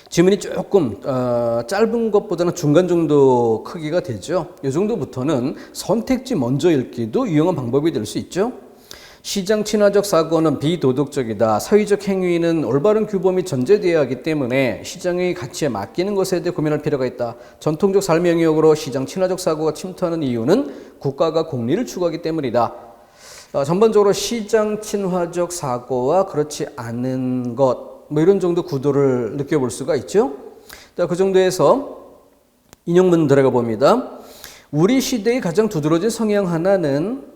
지문이 조금 짧은 것보다는 중간 정도 크기가 되죠. 이 정도부터는 선택지 먼저 읽기도 유용한 방법이 될 수 있죠. 시장 친화적 사고는 비도덕적이다. 사회적 행위는 올바른 규범이 전제되어야 하기 때문에 시장의 가치에 맡기는 것에 대해 고민할 필요가 있다. 전통적 삶의 영역으로 시장 친화적 사고가 침투하는 이유는 국가가 공리를 추구하기 때문이다. 전반적으로 시장 친화적 사고와 그렇지 않은 것, 뭐 이런 정도 구도를 느껴볼 수가 있죠. 그 정도에서 인용문 들어가 봅니다. 우리 시대의 가장 두드러진 성향 하나는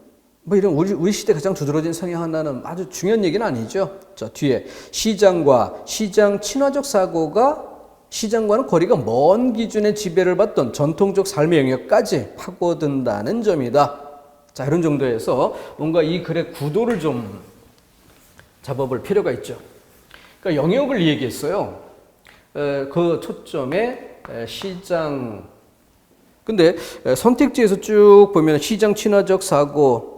뭐 이런 우리 시대 가장 두드러진 성향 하나는 아주 중요한 얘기는 아니죠. 자, 뒤에 시장과 시장 친화적 사고가 시장과는 거리가 먼 기준의 지배를 받던 전통적 삶의 영역까지 파고든다는 점이다. 자, 이런 정도에서 뭔가 이 글의 구도를 좀 잡아볼 필요가 있죠. 그러니까 영역을 얘기했어요. 그 초점에 시장. 근데 선택지에서 쭉 보면 시장 친화적 사고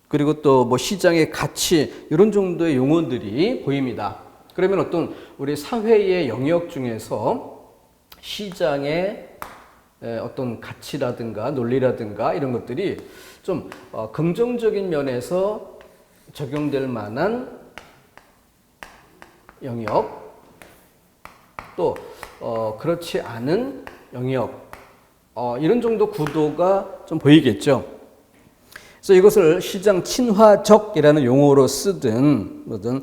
그리고 또 뭐 시장의 가치 이런 정도의 용어들이 보입니다. 그러면 어떤 우리 사회의 영역 중에서 시장의 어떤 가치라든가 논리라든가 이런 것들이 좀 긍정적인 면에서 적용될 만한 영역, 또 그렇지 않은 영역, 이런 정도 구도가 좀 보이겠죠. 그래서 이것을 시장 친화적이라는 용어로 쓰든 뭐든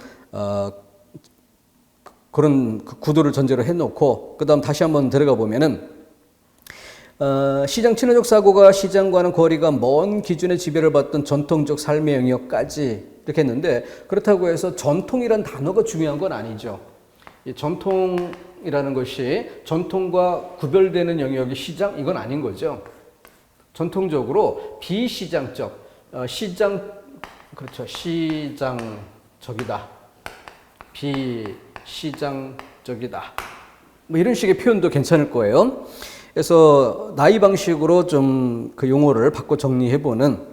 그런 구도를 전제로 해놓고 그 다음 다시 한번 들어가 보면은 시장 친화적 사고가 시장과는 거리가 먼 기준의 지배를 받던 전통적 삶의 영역까지 이렇게 했는데, 그렇다고 해서 전통이란 단어가 중요한 건 아니죠. 이 전통이라는 것이 전통과 구별되는 영역이 시장? 이건 아닌 거죠. 전통적으로 비시장적, 그렇죠. 시장적이다. 비시장적이다. 뭐 이런 식의 표현도 괜찮을 거예요. 그래서 나이 방식으로 좀 그 용어를 바꿔 정리해보는,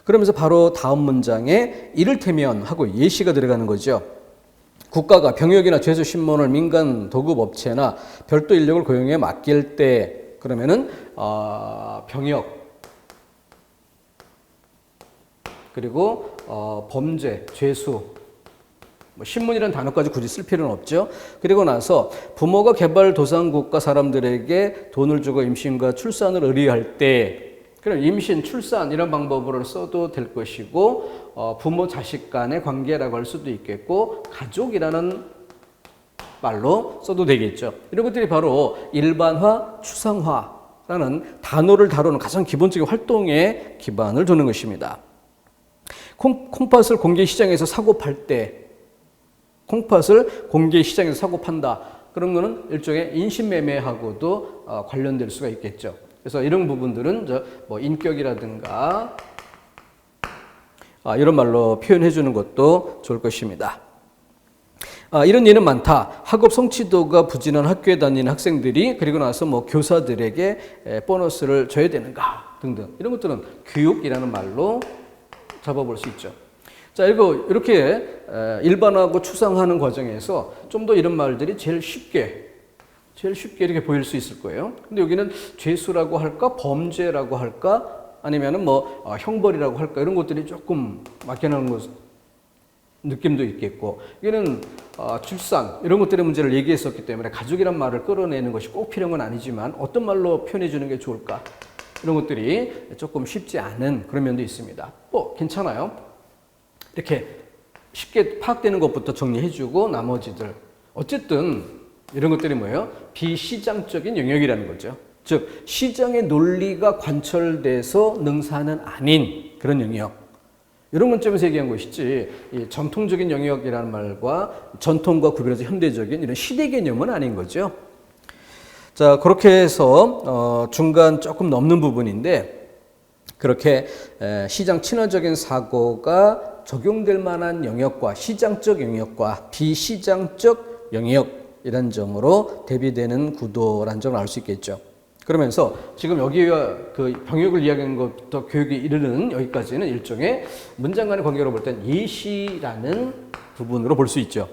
그러면서 바로 다음 문장에 이를테면 하고 예시가 들어가는 거죠. 국가가 병역이나 죄수 신문을 민간 도급업체나 별도 인력을 고용해 맡길 때, 그러면은 병역 그리고 범죄, 죄수, 뭐 신문이라는 단어까지 굳이 쓸 필요는 없죠. 그리고 나서 부모가 개발도상국가 사람들에게 돈을 주고 임신과 출산을 의뢰할 때, 그럼 임신, 출산 이런 방법으로 써도 될 것이고, 부모 자식 간의 관계라고 할 수도 있겠고, 가족이라는 말로 써도 되겠죠. 이런 것들이 바로 일반화, 추상화라는 단어를 다루는 가장 기본적인 활동에 기반을 두는 것입니다. 콩팥을 공개 시장에서 사고 팔 때, 콩팥을 공개 시장에서 사고 판다. 그런 거는 일종의 인신매매하고도 관련될 수가 있겠죠. 그래서 이런 부분들은 뭐 인격이라든가 이런 말로 표현해 주는 것도 좋을 것입니다. 이런 예는 많다. 학업 성취도가 부진한 학교에 다니는 학생들이 그리고 나서 뭐 교사들에게 보너스를 줘야 되는가 등등, 이런 것들은 교육이라는 말로 잡아볼 수 있죠. 자, 이렇게 일반화하고 추상하는 과정에서 좀 더 이런 말들이 제일 쉽게 이렇게 보일 수 있을 거예요. 근데 여기는 죄수라고 할까, 범죄라고 할까, 아니면은 뭐 형벌이라고 할까, 이런 것들이 조금 막혀나는 것 느낌도 있겠고, 여기는 출산 이런 것들의 문제를 얘기했었기 때문에 가족이란 말을 끌어내는 것이 꼭 필요한 건 아니지만 어떤 말로 표현해 주는 게 좋을까, 이런 것들이 조금 쉽지 않은 그런 면도 있습니다. 뭐 괜찮아요. 이렇게 쉽게 파악되는 것부터 정리해주고 나머지들, 어쨌든 이런 것들이 뭐예요? 비시장적인 영역이라는 거죠. 즉 시장의 논리가 관철돼서 능사는 아닌 그런 영역, 이런 관점에서 얘기한 것이지, 이 전통적인 영역이라는 말과 전통과 구별해서 현대적인 이런 시대 개념은 아닌 거죠. 자, 그렇게 해서 중간 조금 넘는 부분인데, 그렇게 시장 친화적인 사고가 적용될 만한 영역과 시장적 영역과 비시장적 영역이란 점으로 대비되는 구도라는 점을 알 수 있겠죠. 그러면서 지금 여기와 그 병역을 이야기하는 것부터 교육이 이르는 여기까지는 일종의 문장 간의 관계로 볼 땐 예시라는 부분으로 볼 수 있죠.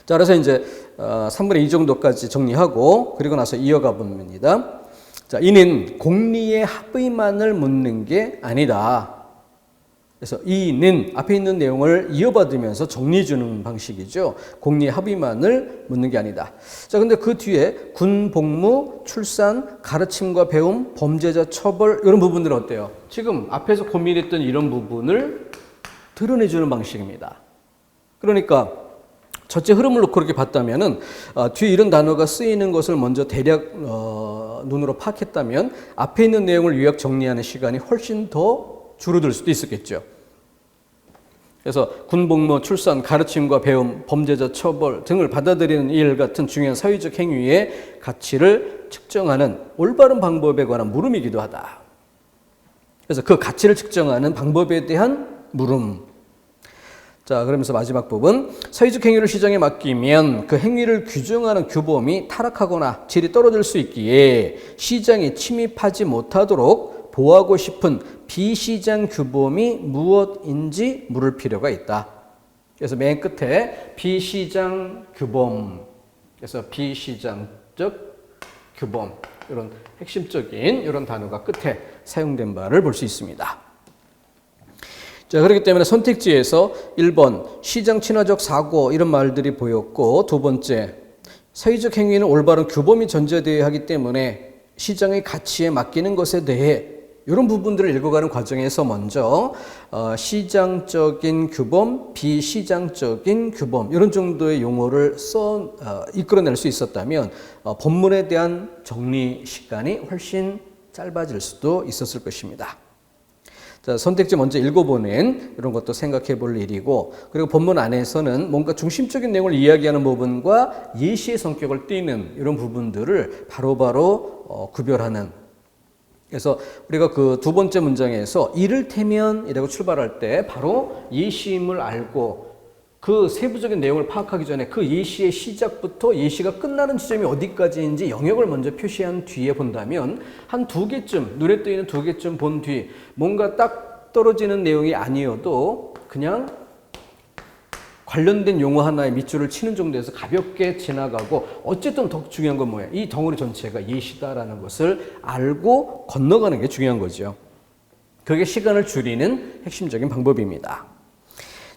자, 그래서 이제 3분의 2 정도까지 정리하고 그리고 나서 이어가 봅니다. 자, 이는 공리의 합의만을 묻는 게 아니다. 그래서 이는 앞에 있는 내용을 이어받으면서 정리해 주는 방식이죠. 공리 합의만을 묻는 게 아니다. 자, 근데 그 뒤에 군 복무, 출산, 가르침과 배움, 범죄자 처벌 이런 부분들은 어때요? 지금 앞에서 고민했던 이런 부분을 드러내 주는 방식입니다. 그러니까 전체 흐름을 놓고 그렇게 봤다면은 뒤에 이런 단어가 쓰이는 것을 먼저 대략 눈으로 파악했다면 앞에 있는 내용을 요약 정리하는 시간이 훨씬 더 줄어들 수도 있었겠죠. 그래서 군복무, 출산, 가르침과 배움, 범죄자 처벌 등을 받아들이는 일 같은 중요한 사회적 행위의 가치를 측정하는 올바른 방법에 관한 물음이기도 하다. 그래서 그 가치를 측정하는 방법에 대한 물음. 자, 그러면서 마지막 부분. 사회적 행위를 시장에 맡기면 그 행위를 규정하는 규범이 타락하거나 질이 떨어질 수 있기에 시장에 침입하지 못하도록 보호하고 싶은 비시장 규범이 무엇인지 물을 필요가 있다. 그래서 맨 끝에 비시장 규범, 그래서 비시장적 규범, 이런 핵심적인 이런 단어가 끝에 사용된 바를 볼 수 있습니다. 자, 그렇기 때문에 선택지에서 1번 시장 친화적 사고 이런 말들이 보였고, 두 번째 사회적 행위는 올바른 규범이 전제되어야 하기 때문에 시장의 가치에 맡기는 것에 대해 이런 부분들을 읽어가는 과정에서 먼저 시장적인 규범, 비시장적인 규범 이런 정도의 용어를 이끌어낼 수 있었다면 본문에 대한 정리 시간이 훨씬 짧아질 수도 있었을 것입니다. 자, 선택지 먼저 읽어보는 이런 것도 생각해 볼 일이고, 그리고 본문 안에서는 뭔가 중심적인 내용을 이야기하는 부분과 예시의 성격을 띠는 이런 부분들을 바로바로 구별하는, 그래서 우리가 그 두 번째 문장에서 이를테면 이라고 출발할 때 바로 예시임을 알고 그 세부적인 내용을 파악하기 전에 그 예시의 시작부터 예시가 끝나는 지점이 어디까지인지 영역을 먼저 표시한 뒤에 본다면 한 두 개쯤, 눈에 띄는 두 개쯤 본 뒤 뭔가 딱 떨어지는 내용이 아니어도 그냥 관련된 용어 하나에 밑줄을 치는 정도에서 가볍게 지나가고, 어쨌든 더 중요한 건 뭐예요? 이 덩어리 전체가 예시다라는 것을 알고 건너가는 게 중요한 거죠. 그게 시간을 줄이는 핵심적인 방법입니다.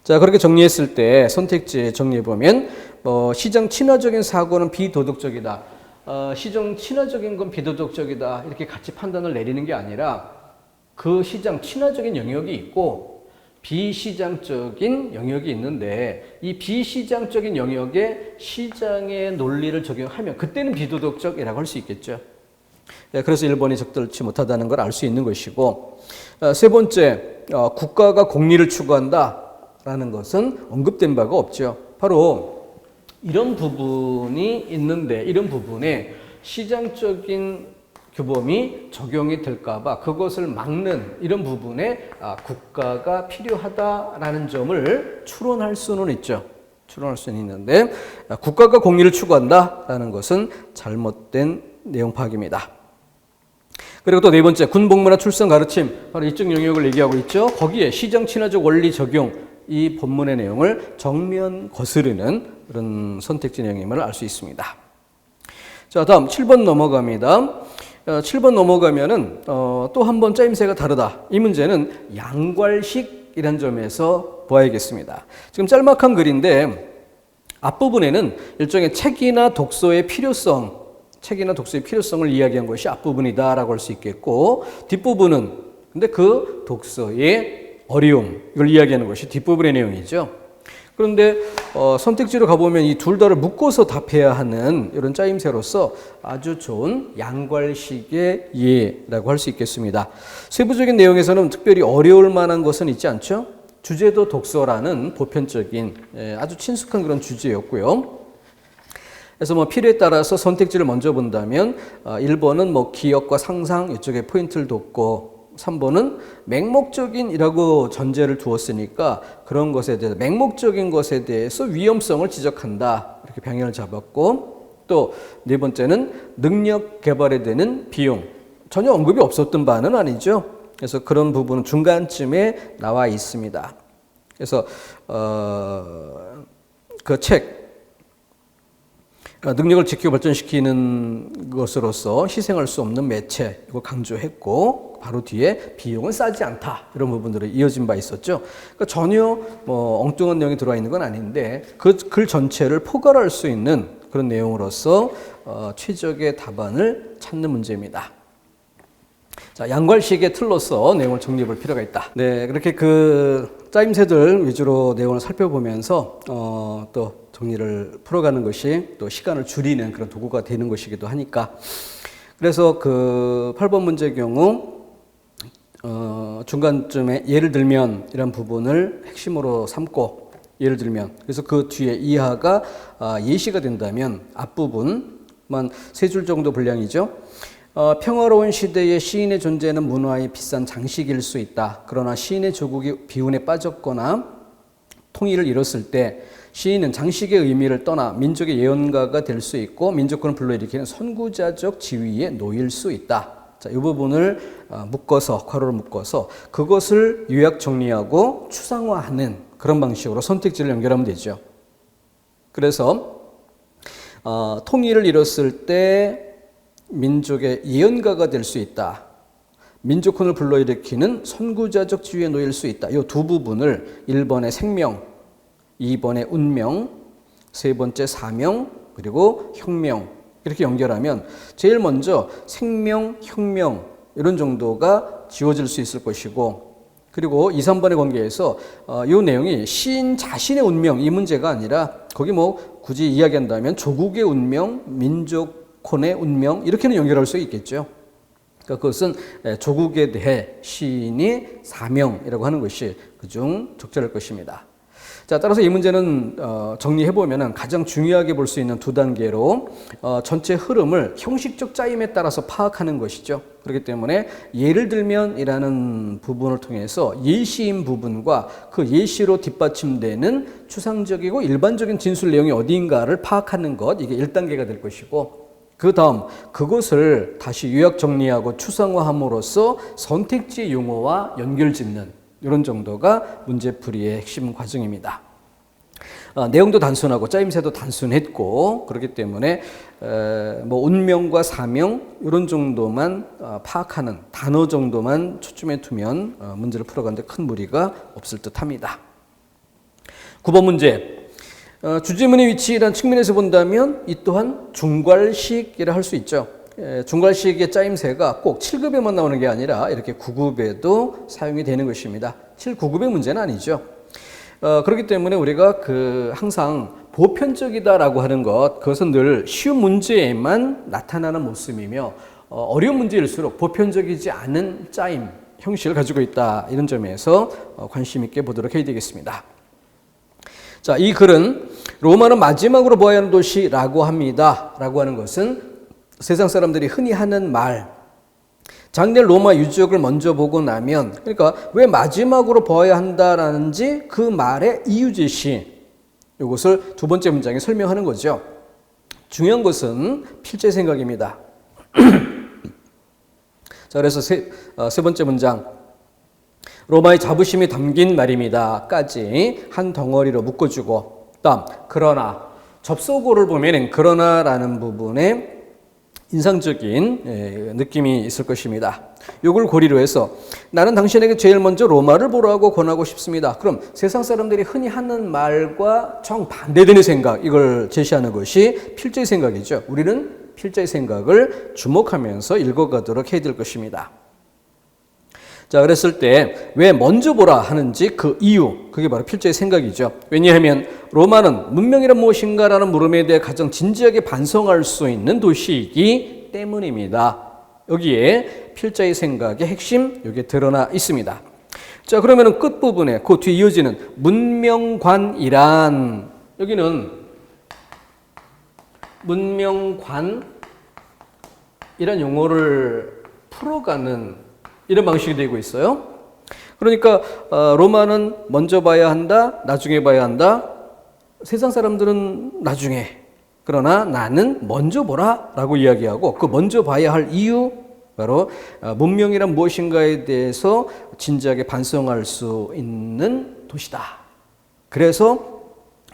자, 그렇게 정리했을 때 선택지 정리해보면 시장 친화적인 사고는 비도덕적이다. 시장 친화적인 건 비도덕적이다. 이렇게 같이 판단을 내리는 게 아니라 그 시장 친화적인 영역이 있고 비시장적인 영역이 있는데, 이 비시장적인 영역에 시장의 논리를 적용하면 그때는 비도덕적이라고 할 수 있겠죠. 그래서 1번이 적절치 못하다는 걸 알 수 있는 것이고, 세 번째, 국가가 공리를 추구한다라는 것은 언급된 바가 없죠. 바로 이런 부분이 있는데 이런 부분에 시장적인 규범이 적용이 될까봐 그것을 막는 이런 부분에 국가가 필요하다라는 점을 추론할 수는 있죠. 추론할 수는 있는데 국가가 공리를 추구한다라는 것은 잘못된 내용 파악입니다. 그리고 또 네 번째, 군복무나 출산 가르침, 바로 이쪽 영역을 얘기하고 있죠. 거기에 시장 친화적 원리 적용, 이 본문의 내용을 정면 거스르는 그런 선택지 내용임을 알 수 있습니다. 자, 다음 7번 넘어갑니다. 7번 넘어가면은 또 한 번 짜임새가 다르다. 이 문제는 양괄식이라는 점에서 보아야겠습니다. 지금 짤막한 글인데 앞부분에는 일종의 책이나 독서의 필요성을 이야기한 것이 앞부분이다라고 할 수 있겠고, 뒷부분은 근데 그 독서의 어려움, 이걸 이야기하는 것이 뒷부분의 내용이죠. 그런데 선택지로 가보면 이 둘 다를 묶어서 답해야 하는 이런 짜임새로서 아주 좋은 양괄식의 예라고 할 수 있겠습니다. 세부적인 내용에서는 특별히 어려울 만한 것은 있지 않죠? 주제도 독서라는 보편적인 아주 친숙한 그런 주제였고요. 그래서 필요에 따라서 선택지를 먼저 본다면 1번은 기억과 상상 이쪽에 포인트를 뒀고, 3번은 맹목적인이라고 전제를 두었으니까 그런 것에 대해서 맹목적인 것에 대해서 위험성을 지적한다 이렇게 방향을 잡았고, 또 네 번째는 능력 개발에 드는 비용, 전혀 언급이 없었던 바는 아니죠. 그래서 그런 부분은 중간쯤에 나와 있습니다. 그래서 그 책 능력을 지키고 발전시키는 것으로서 희생할 수 없는 매체, 이거 강조했고, 바로 뒤에 비용은 싸지 않다. 이런 부분들이 이어진 바 있었죠. 그러니까 전혀 뭐 엉뚱한 내용이 들어와 있는 건 아닌데 그 글 전체를 포괄할 수 있는 그런 내용으로서 최적의 답안을 찾는 문제입니다. 자, 양괄식의 틀로서 내용을 정리해볼 필요가 있다. 네, 그렇게 그 짜임새들 위주로 내용을 살펴보면서 또 정리를 풀어가는 것이 또 시간을 줄이는 그런 도구가 되는 것이기도 하니까. 그래서 그 8번 문제의 경우 중간쯤에 예를 들면 이런 부분을 핵심으로 삼고 예를 들면 그래서 그 뒤에 이하가 예시가 된다면 앞부분만 3줄 정도 분량이죠. 평화로운 시대에 시인의 존재는 문화의 비싼 장식일 수 있다. 그러나 시인의 조국이 비운에 빠졌거나 통일을 잃었을 때 시인은 장식의 의미를 떠나 민족의 예언가가 될 수 있고 민족권을 불러일으키는 선구자적 지위에 놓일 수 있다. 자, 이 부분을 묶어서 괄호를 묶어서 그것을 요약 정리하고 추상화하는 그런 방식으로 선택지를 연결하면 되죠. 그래서 통일을 잃었을 때 민족의 예언가가 될 수 있다. 민족혼을 불러일으키는 선구자적 지위에 놓일 수 있다. 이 두 부분을 1번의 생명, 2번의 운명, 3번째 사명, 그리고 혁명 이렇게 연결하면 제일 먼저 생명, 혁명 이런 정도가 지워질 수 있을 것이고 그리고 2, 3번의 관계에서 이 내용이 시인 자신의 운명 이 문제가 아니라 거기 뭐 굳이 이야기한다면 조국의 운명, 민족혼의 운명 이렇게는 연결할 수 있겠죠. 그러니까 그것은 조국에 대해 시인이 사명이라고 하는 것이 그중 적절할 것입니다. 자, 따라서 이 문제는 정리해보면 가장 중요하게 볼 수 있는 두 단계로 전체 흐름을 형식적 짜임에 따라서 파악하는 것이죠. 그렇기 때문에 예를 들면 이라는 부분을 통해서 예시인 부분과 그 예시로 뒷받침되는 추상적이고 일반적인 진술 내용이 어디인가를 파악하는 것 이게 1단계가 될 것이고 그 다음 그것을 다시 요약 정리하고 추상화함으로써 선택지 용어와 연결짓는 이런 정도가 문제풀이의 핵심 과정입니다. 내용도 단순하고 짜임새도 단순했고 그렇기 때문에 뭐 운명과 사명 이런 정도만 파악하는 단어 정도만 초점에 두면 문제를 풀어가는데 큰 무리가 없을 듯합니다. 9번 문제. 주제문의 위치라는 측면에서 본다면 이 또한 중괄식이라 할 수 있죠. 중괄식의 짜임새가 꼭 7급에만 나오는 게 아니라 이렇게 9급에도 사용이 되는 것입니다. 7, 9급의 문제는 아니죠. 그렇기 때문에 우리가 항상 보편적이다라고 하는 것, 그것은 늘 쉬운 문제에만 나타나는 모습이며 어려운 문제일수록 보편적이지 않은 짜임, 형식을 가지고 있다. 이런 점에서 관심 있게 보도록 해야 되겠습니다. 자, 이 글은 로마는 마지막으로 보아야 하는 도시라고 합니다. 라고 하는 것은 세상 사람들이 흔히 하는 말, 장래 로마 유적을 먼저 보고 나면 그러니까 왜 마지막으로 보아야 한다라는지 그 말의 이유 제시 이것을 두 번째 문장에 설명하는 거죠. 중요한 것은 필제 생각입니다. 자, 그래서 세 번째 문장 로마의 자부심이 담긴 말입니다 까지 한 덩어리로 묶어주고 다음 그러나 접속어를 보면 그러나라는 부분에 인상적인 느낌이 있을 것입니다. 이걸 고리로 해서 나는 당신에게 제일 먼저 로마를 보라고 권하고 싶습니다. 그럼 세상 사람들이 흔히 하는 말과 정반대되는 생각 이걸 제시하는 것이 필자의 생각이죠. 우리는 필자의 생각을 주목하면서 읽어가도록 해야 될 것입니다. 자, 그랬을 때 왜 먼저 보라 하는지 그 이유 그게 바로 필자의 생각이죠. 왜냐하면 로마는 문명이란 무엇인가라는 물음에 대해 가장 진지하게 반성할 수 있는 도시이기 때문입니다. 여기에 필자의 생각의 핵심 여기에 드러나 있습니다. 자, 그러면은 끝부분에 그 뒤에 이어지는 문명관이란 여기는 문명관이란 용어를 풀어가는 이런 방식이 되고 있어요. 그러니까 로마는 먼저 봐야 한다, 나중에 봐야 한다. 세상 사람들은 나중에. 그러나 나는 먼저 보라 라고 이야기하고 그 먼저 봐야 할 이유 바로 문명이란 무엇인가에 대해서 진지하게 반성할 수 있는 도시다. 그래서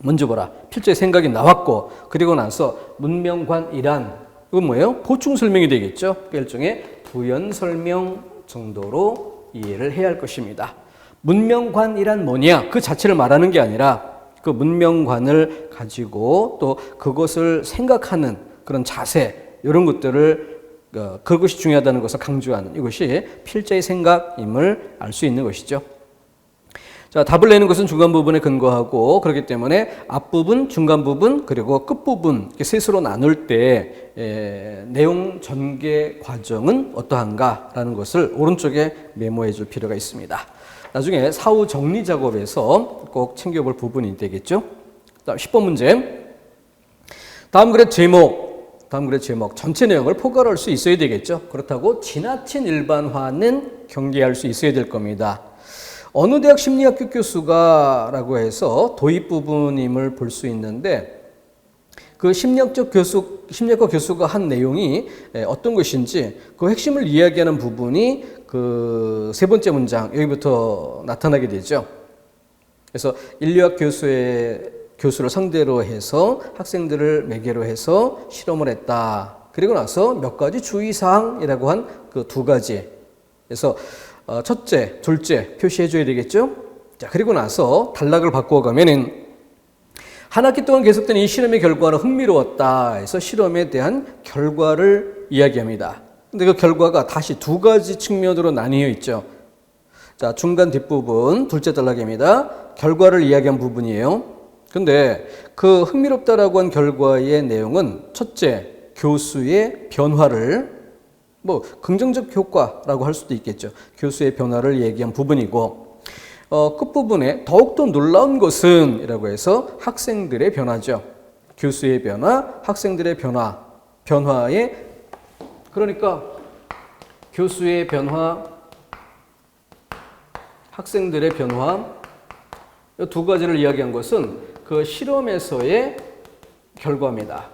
먼저 보라. 필자의 생각이 나왔고 그리고 나서 문명관이란 이건 뭐예요? 보충 설명이 되겠죠. 일종의 부연 설명 정도로 이해를 해야 할 것입니다. 문명관이란 뭐냐? 그 자체를 말하는 게 아니라 그 문명관을 가지고 또 그것을 생각하는 그런 자세, 이런 것들을 그것이 중요하다는 것을 강조하는 이것이 필자의 생각임을 알 수 있는 것이죠. 자, 답을 내는 것은 중간 부분에 근거하고, 그렇기 때문에 앞부분, 중간 부분, 그리고 끝부분 이렇게 셋으로 나눌 때 내용 전개 과정은 어떠한가라는 것을 오른쪽에 메모해 줄 필요가 있습니다. 나중에 사후 정리 작업에서 꼭 챙겨볼 부분이 되겠죠. 다음 10번 문제. 다음 글의 제목 전체 내용을 포괄할 수 있어야 되겠죠. 그렇다고 지나친 일반화는 경계할 수 있어야 될 겁니다. 어느 대학 심리학교 교수가라고 해서 도입 부분임을 볼 수 있는데, 그 심리학과 교수가 한 내용이 어떤 것인지 그 핵심을 이야기하는 부분이 그 세 번째 문장 여기부터 나타나게 되죠. 그래서 인류학 교수를 상대로 해서 학생들을 매개로 해서 실험을 했다. 그리고 나서 몇 가지 주의사항이라고 한 그 두 가지. 그래서 첫째, 둘째 표시해 줘야 되겠죠. 자, 그리고 나서 단락을 바꾸어 가면은 한 학기 동안 계속된 이 실험의 결과는 흥미로웠다 해서 실험에 대한 결과를 이야기합니다. 근데 그 결과가 다시 두 가지 측면으로 나뉘어 있죠. 자, 중간 뒷부분 둘째 단락입니다. 결과를 이야기한 부분이에요. 근데 그 흥미롭다라고 한 결과의 내용은 첫째, 교수의 변화를, 뭐 긍정적 효과라고 할 수도 있겠죠. 교수의 변화를 얘기한 부분이고, 끝부분에 더욱더 놀라운 것은 이라고 해서 학생들의 변화죠. 교수의 변화, 학생들의 변화의, 그러니까 교수의 변화, 학생들의 변화, 이 두 가지를 이야기한 것은 그 실험에서의 결과입니다.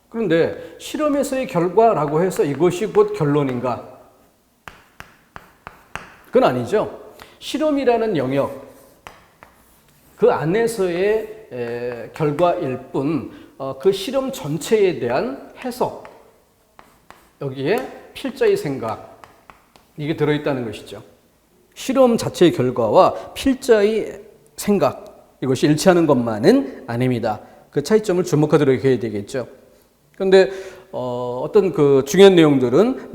그런데 실험에서의 결과라고 해서 이것이 곧 결론인가? 그건 아니죠. 실험이라는 영역, 그 안에서의 결과일 뿐, 그 실험 전체에 대한 해석, 여기에 필자의 생각, 이게 들어있다는 것이죠. 실험 자체의 결과와 필자의 생각, 이것이 일치하는 것만은 아닙니다. 그 차이점을 주목하도록 해야 되겠죠. 그런데 어떤 그 중요한 내용들은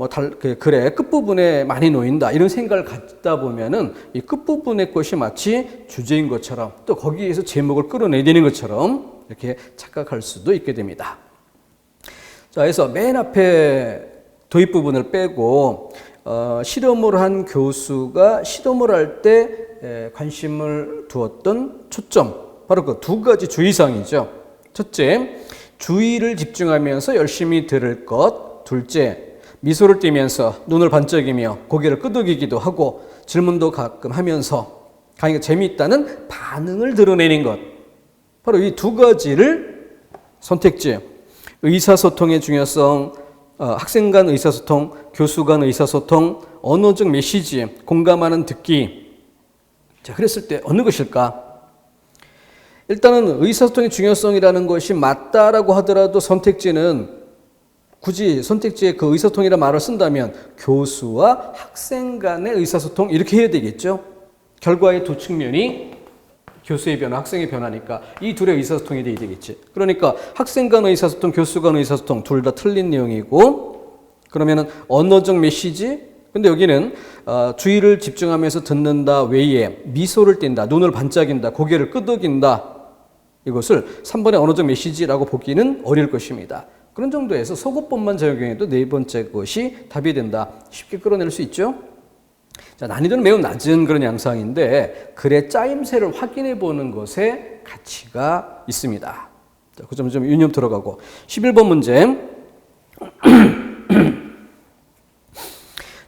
글의 끝부분에 많이 놓인다 이런 생각을 갖다 보면은 이 끝부분의 것이 마치 주제인 것처럼, 또 거기에서 제목을 끌어내야 되는 것처럼 이렇게 착각할 수도 있게 됩니다. 자, 그래서 맨 앞에 도입 부분을 빼고 실험을 한 교수가 실험을 할 때 관심을 두었던 초점, 바로 그 두 가지 주의사항이죠. 첫째, 주의를 집중하면서 열심히 들을 것. 둘째, 미소를 띠면서 눈을 반짝이며 고개를 끄덕이기도 하고 질문도 가끔 하면서 강의가 재미있다는 반응을 드러내는 것. 바로 이 두 가지를 선택지, 의사소통의 중요성, 학생 간 의사소통, 교수 간 의사소통, 언어적 메시지, 공감하는 듣기. 자, 그랬을 때 어느 것일까? 일단은 의사소통의 중요성이라는 것이 맞다라고 하더라도 선택지는, 굳이 선택지에 그 의사소통이라는 말을 쓴다면 교수와 학생 간의 의사소통 이렇게 해야 되겠죠. 결과의 두 측면이 교수의 변화, 학생의 변화니까 이 둘의 의사소통이 돼야 되겠지. 그러니까 학생 간 의사소통, 교수 간 의사소통 둘 다 틀린 내용이고, 그러면은 언어적 메시지, 근데 여기는 주의를 집중하면서 듣는다 외에 미소를 띈다, 눈을 반짝인다, 고개를 끄덕인다, 이것을 3번의 언어적 메시지라고 보기는 어려울 것입니다. 그런 정도에서 소거법만 적용해도 네 번째 것이 답이 된다, 쉽게 끌어낼 수 있죠. 자, 난이도는 매우 낮은 그런 양상인데 글의 짜임새를 확인해 보는 것에 가치가 있습니다. 자, 그 점 좀 유념 들어가고 11번 문제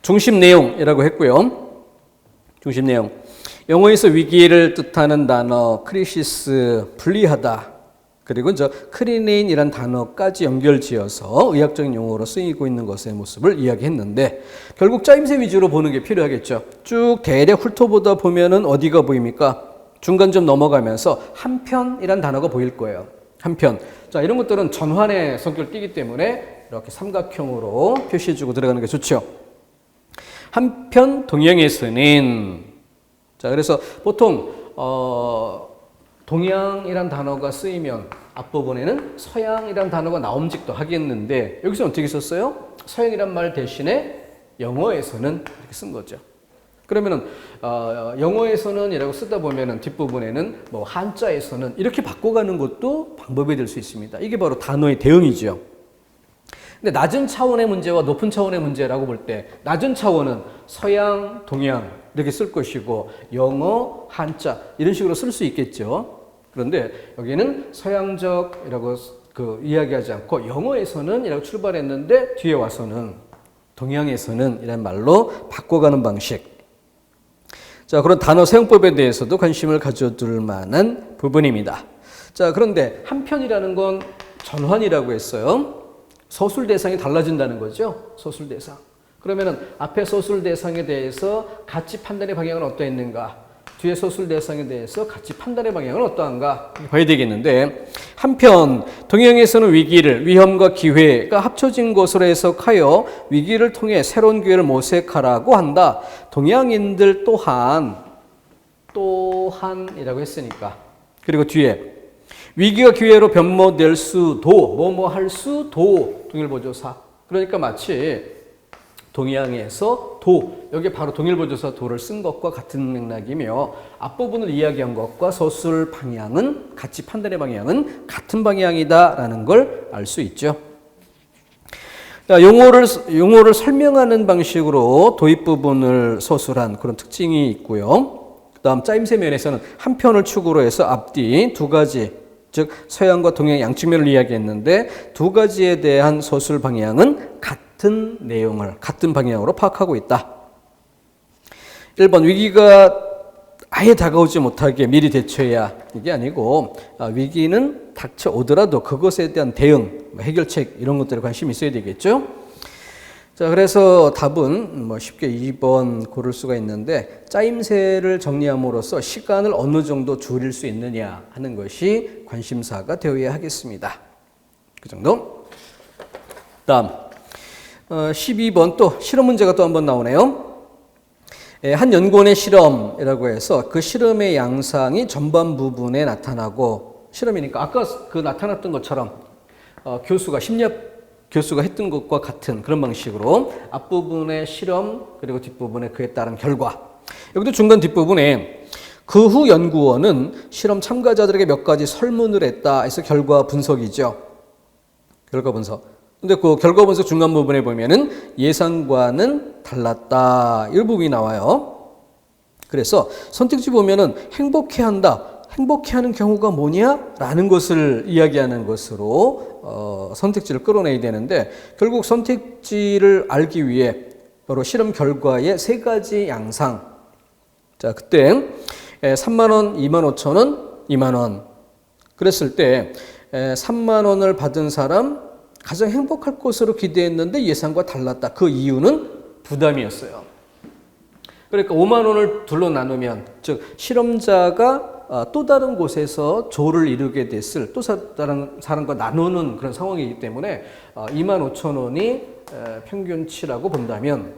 중심 내용이라고 했고요. 중심 내용, 영어에서 위기를 뜻하는 단어 크리시스, 불리하다, 그리고 크리네인이라는 단어까지 연결지어서 의학적인 용어로 쓰이고 있는 것의 모습을 이야기했는데, 결국 짜임새 위주로 보는 게 필요하겠죠. 쭉 대략 훑어보다 보면은 어디가 보입니까? 중간 좀 넘어가면서 한편이란 단어가 보일 거예요. 한편. 자, 이런 것들은 전환의 성격을 띠기 때문에 이렇게 삼각형으로 표시해주고 들어가는 게 좋죠. 한편 동양에서는 자 그래서 보통 동양이란 단어가 쓰이면 앞부분에는 서양이란 단어가 나옴직도 하겠는데 여기서 어떻게 썼어요? 서양이란 말 대신에 영어에서는 이렇게 쓴 거죠. 그러면은 영어에서는 이라고 쓰다 보면은 뒷부분에는 뭐 한자에서는 이렇게 바꿔가는 것도 방법이 될 수 있습니다. 이게 바로 단어의 대응이죠. 근데 낮은 차원의 문제와 높은 차원의 문제라고 볼 때 낮은 차원은 서양, 동양 이렇게 쓸 것이고 영어, 한자 이런 식으로 쓸 수 있겠죠. 그런데 여기는 서양적이라고 이야기하지 않고 영어에서는 이라고 출발했는데 뒤에 와서는 동양에서는 이런 말로 바꿔가는 방식. 자, 그런 단어 사용법에 대해서도 관심을 가져둘 만한 부분입니다. 자, 그런데 한편이라는 건 전환이라고 했어요. 서술 대상이 달라진다는 거죠. 서술 대상. 그러면은 앞에 서술 대상에 대해서 가치 판단의 방향은 어떠했는가? 뒤에 서술 대상에 대해서 가치 판단의 방향은 어떠한가? 봐야 되겠는데 한편 동양에서는 위기를 위험과 기회가 합쳐진 것으로 해석하여 위기를 통해 새로운 기회를 모색하라고 한다. 동양인들 또한이라고 했으니까 그리고 뒤에 위기가 기회로 변모될 수도 뭐뭐 할 수도 동일보조사 그러니까 마치 동양에서 여기 바로 동일보조사 도를 쓴 것과 같은 맥락이며 앞부분을 이야기한 것과 서술 방향은 가치 판단의 방향은 같은 방향이다라는 걸 알 수 있죠. 자, 용어를 설명하는 방식으로 도입 부분을 서술한 그런 특징이 있고요. 그다음 짜임새 면에서는 한 편을 축으로 해서 앞뒤 두 가지 즉 서양과 동양 양측면을 이야기했는데 두 가지에 대한 서술 방향은 같은 내용을 같은 방향으로 파악하고 있다. 1번 위기가 아예 다가오지 못하게 미리 대처해야 이게 아니고 위기는 닥쳐오더라도 그것에 대한 대응, 해결책 이런 것들에 관심이 있어야 되겠죠. 자, 그래서 답은 쉽게 2번 고를 수가 있는데 짜임새를 정리함으로써 시간을 어느 정도 줄일 수 있느냐 하는 것이 관심사가 되어야 하겠습니다. 그 정도. 다음 12번 또 실험 문제가 또 한 번 나오네요. 한 연구원의 실험이라고 해서 그 실험의 양상이 전반 부분에 나타나고 실험이니까 아까 그 나타났던 것처럼 심리학 교수가 했던 것과 같은 그런 방식으로 앞부분의 실험 그리고 뒷부분에 그에 따른 결과 여기도 중간 뒷부분에 그 후 연구원은 실험 참가자들에게 몇 가지 설문을 했다 해서 결과 분석이죠. 결과 분석. 근데 그 결과 분석 중간 부분에 보면은 예상과는 달랐다. 이 부분이 나와요. 그래서 선택지 보면은 행복해한다. 행복해하는 경우가 뭐냐? 라는 것을 이야기하는 것으로 선택지를 끌어내야 되는데 결국 선택지를 알기 위해 바로 실험 결과의 세 가지 양상. 자, 그때 3만 원, 2만 5천 원, 2만 원. 그랬을 때 3만 원을 받은 사람 가장 행복할 것으로 기대했는데 예상과 달랐다. 그 이유는 부담이었어요. 그러니까 5만 원을 둘로 나누면 즉 실험자가 또 다른 곳에서 조를 이루게 됐을 또 다른 사람과 나누는 그런 상황이기 때문에 2만 5천 원이 평균치라고 본다면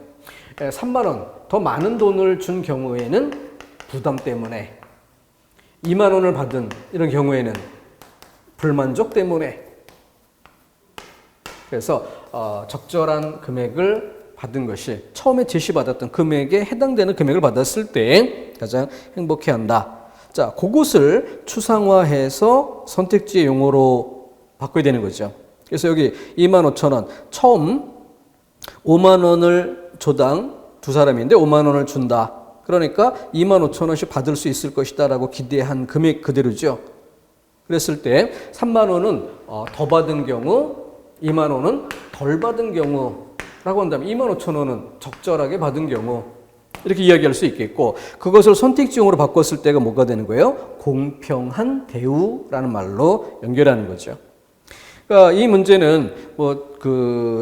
3만 원 더 많은 돈을 준 경우에는 부담 때문에 2만 원을 받은 이런 경우에는 불만족 때문에 그래서 적절한 금액을 받은 것이 처음에 제시받았던 금액에 해당되는 금액을 받았을 때 가장 행복해한다. 자, 그것을 추상화해서 선택지의 용어로 바꿔야 되는 거죠. 그래서 여기 2만 5천 원 처음 5만 원을 조당 두 사람인데 5만 원을 준다. 그러니까 2만 5천 원씩 받을 수 있을 것이다 라고 기대한 금액 그대로죠. 그랬을 때 3만 원은 더 받은 경우 2만 원은 덜 받은 경우라고 한다면 2만 5천 원은 적절하게 받은 경우 이렇게 이야기할 수 있겠고 그것을 선택지용으로 바꿨을 때가 뭐가 되는 거예요? 공평한 대우라는 말로 연결하는 거죠. 그러니까 이 문제는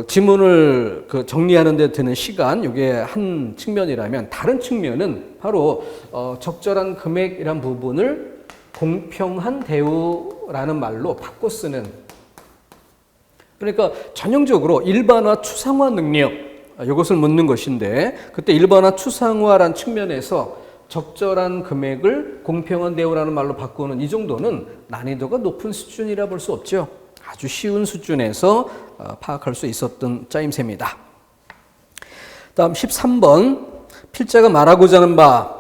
지문을 정리하는 데 드는 시간 이게 한 측면이라면 다른 측면은 바로 적절한 금액이란 부분을 공평한 대우라는 말로 바꿔 쓰는 그러니까 전형적으로 일반화 추상화 능력 이것을 묻는 것인데 그때 일반화 추상화란 측면에서 적절한 금액을 공평한 대우라는 말로 바꾸는 이 정도는 난이도가 높은 수준이라 볼 수 없죠. 아주 쉬운 수준에서 파악할 수 있었던 짜임새입니다. 다음 13번 필자가 말하고자 하는 바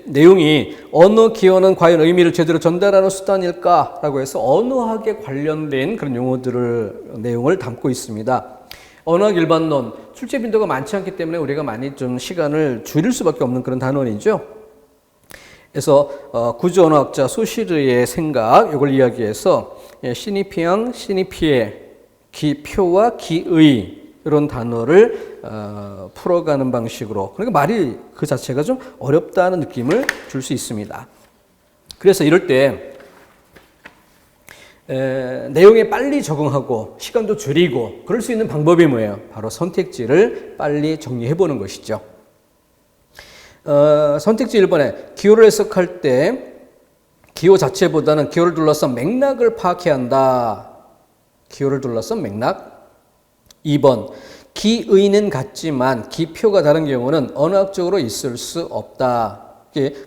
내용이 언어 기호는 과연 의미를 제대로 전달하는 수단일까라고 해서 언어학에 관련된 그런 내용을 담고 있습니다. 언어학 일반론 출제 빈도가 많지 않기 때문에 우리가 많이 좀 시간을 줄일 수밖에 없는 그런 단원이죠. 그래서 구조 언어학자 소시르의 생각 이걸 이야기해서 시니피앙, 시니피에, 기표와 기의 이런 단어를 풀어가는 방식으로 그러니까 말이 그 자체가 좀 어렵다는 느낌을 줄 수 있습니다. 그래서 이럴 때 내용에 빨리 적응하고 시간도 줄이고 그럴 수 있는 방법이 뭐예요? 바로 선택지를 빨리 정리해 보는 것이죠. 선택지 1번에 기호를 해석할 때 기호 자체보다는 기호를 둘러싼 맥락을 파악해야 한다. 기호를 둘러싼 맥락. 2번 기의는 같지만 기표가 다른 경우는 언어학적으로 있을 수 없다.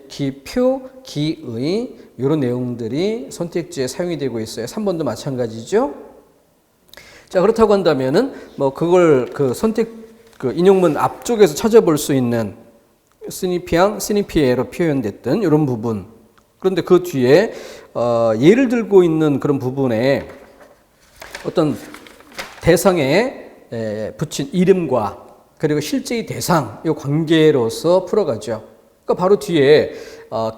기표, 기의 이런 내용들이 선택지에 사용이 되고 있어요. 3번도 마찬가지죠. 자 그렇다고 한다면은 뭐 그걸 그 선택 그 인용문 앞쪽에서 찾아볼 수 있는 스니피앙, 스니피에로 표현됐던 이런 부분. 그런데 그 뒤에 예를 들고 있는 그런 부분에 어떤 대상에 붙인 이름과 그리고 실제의 대상 이 관계로서 풀어가죠. 그러니까 바로 뒤에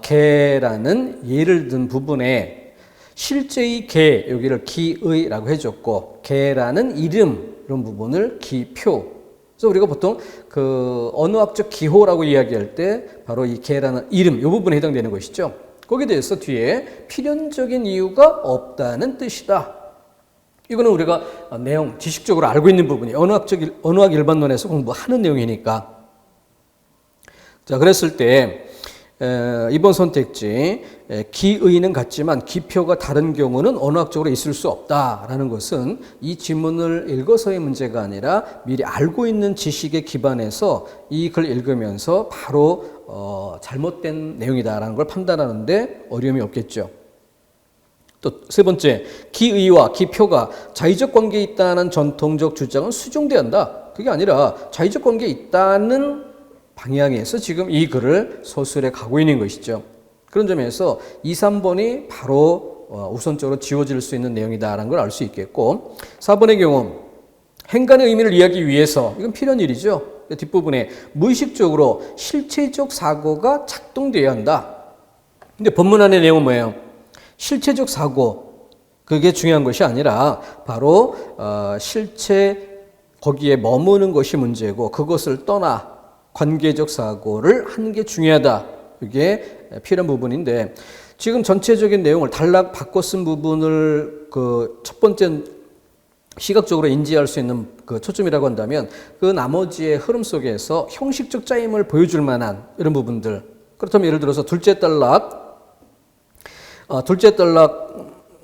개라는 예를 든 부분에 실제의 개 여기를 기의라고 해줬고 개라는 이름 이런 부분을 기표. 그래서 우리가 보통 그 언어학적 기호라고 이야기할 때 바로 이 개라는 이름 이 부분에 해당되는 것이죠. 거기에 대해서 뒤에 필연적인 이유가 없다는 뜻이다. 이거는 우리가 내용 지식적으로 알고 있는 부분이 언어학 일반론에서 공부하는 내용이니까. 자, 그랬을 때 이번 선택지 기의는 같지만 기표가 다른 경우는 언어학적으로 있을 수 없다라는 것은 이 지문을 읽어서의 문제가 아니라 미리 알고 있는 지식에 기반해서 이 글 읽으면서 바로 잘못된 내용이다라는 걸 판단하는데 어려움이 없겠죠. 또 세 번째, 기의와 기표가 자의적 관계에 있다는 전통적 주장은 수정돼야 한다. 그게 아니라 자의적 관계에 있다는 방향에서 지금 이 글을 서술해 가고 있는 것이죠. 그런 점에서 2, 3번이 바로 우선적으로 지워질 수 있는 내용이다라는 걸 알 수 있겠고 4번의 경우 행간의 의미를 이해하기 위해서 이건 필연 일이죠. 뒷부분에 무의식적으로 실체적 사고가 작동돼야 한다. 근데 본문 안의 내용은 뭐예요? 실체적 사고 그게 중요한 것이 아니라 바로 실체 거기에 머무는 것이 문제고 그것을 떠나 관계적 사고를 하는 게 중요하다. 이게 필요한 부분인데 지금 전체적인 내용을 단락 바꿔 쓴 부분을 그 첫 번째 시각적으로 인지할 수 있는 그 초점이라고 한다면 그 나머지의 흐름 속에서 형식적 짜임을 보여줄 만한 이런 부분들. 그렇다면 예를 들어서 둘째 단락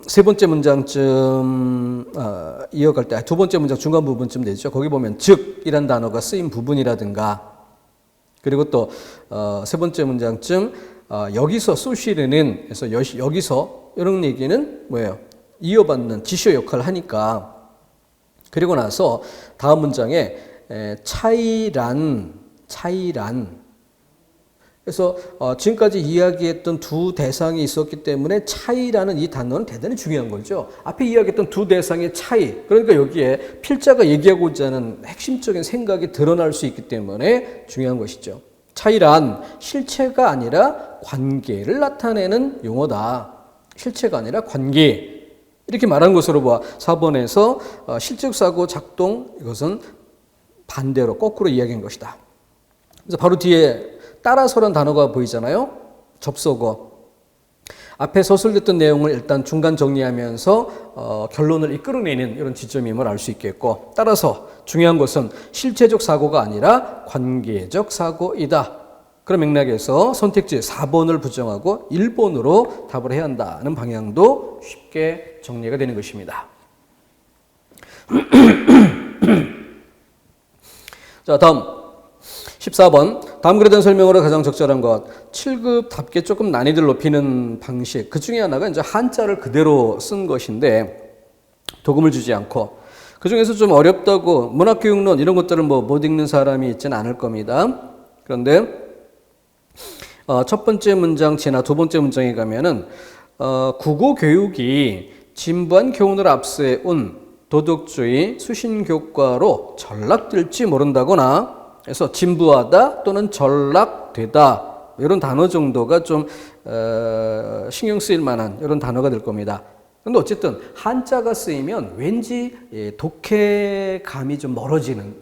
세 번째 문장쯤 이어갈 때 두 번째 문장 중간 부분쯤 되죠. 거기 보면 즉이란 단어가 쓰인 부분이라든가 그리고 또 세 번째 문장쯤 여기서 소시르는 그래서 여기서 이런 얘기는 뭐예요? 이어받는 지시어 역할을 하니까 그리고 나서 다음 문장에 차이란 그래서 지금까지 이야기했던 두 대상이 있었기 때문에 차이라는 이 단어는 대단히 중요한 거죠. 앞에 이야기했던 두 대상의 차이 그러니까 여기에 필자가 얘기하고자 하는 핵심적인 생각이 드러날 수 있기 때문에 중요한 것이죠. 차이란 실체가 아니라 관계를 나타내는 용어다. 실체가 아니라 관계 이렇게 말한 것으로 봐 4번에서 실적 사고 작동 이것은 반대로 거꾸로 이야기한 것이다. 그래서 바로 뒤에 따라서란 단어가 보이잖아요. 접속어. 앞에 서술됐던 내용을 일단 중간 정리하면서 결론을 이끌어내는 이런 지점임을 알 수 있겠고 따라서 중요한 것은 실체적 사고가 아니라 관계적 사고이다. 그런 맥락에서 선택지 4번을 부정하고 1번으로 답을 해야 한다는 방향도 쉽게 정리가 되는 것입니다. 자, 다음 14번. 다음 글에 대한 설명으로 가장 적절한 것. 7급답게 조금 난이도를 높이는 방식. 그 중에 하나가 이제 한자를 그대로 쓴 것인데 도금을 주지 않고 그 중에서 좀 어렵다고 문학교육론 이런 것들을 못 읽는 사람이 있지는 않을 겁니다. 그런데 첫 번째 문장 지나 두 번째 문장에 가면은 국어 교육이 진부한 교훈을 앞세운 도덕주의 수신교과로 전락될지 모른다거나 그래서 진부하다 또는 전락되다 이런 단어 정도가 좀 신경 쓰일 만한 이런 단어가 될 겁니다. 그런데 어쨌든 한자가 쓰이면 왠지 독해감이 좀 멀어지는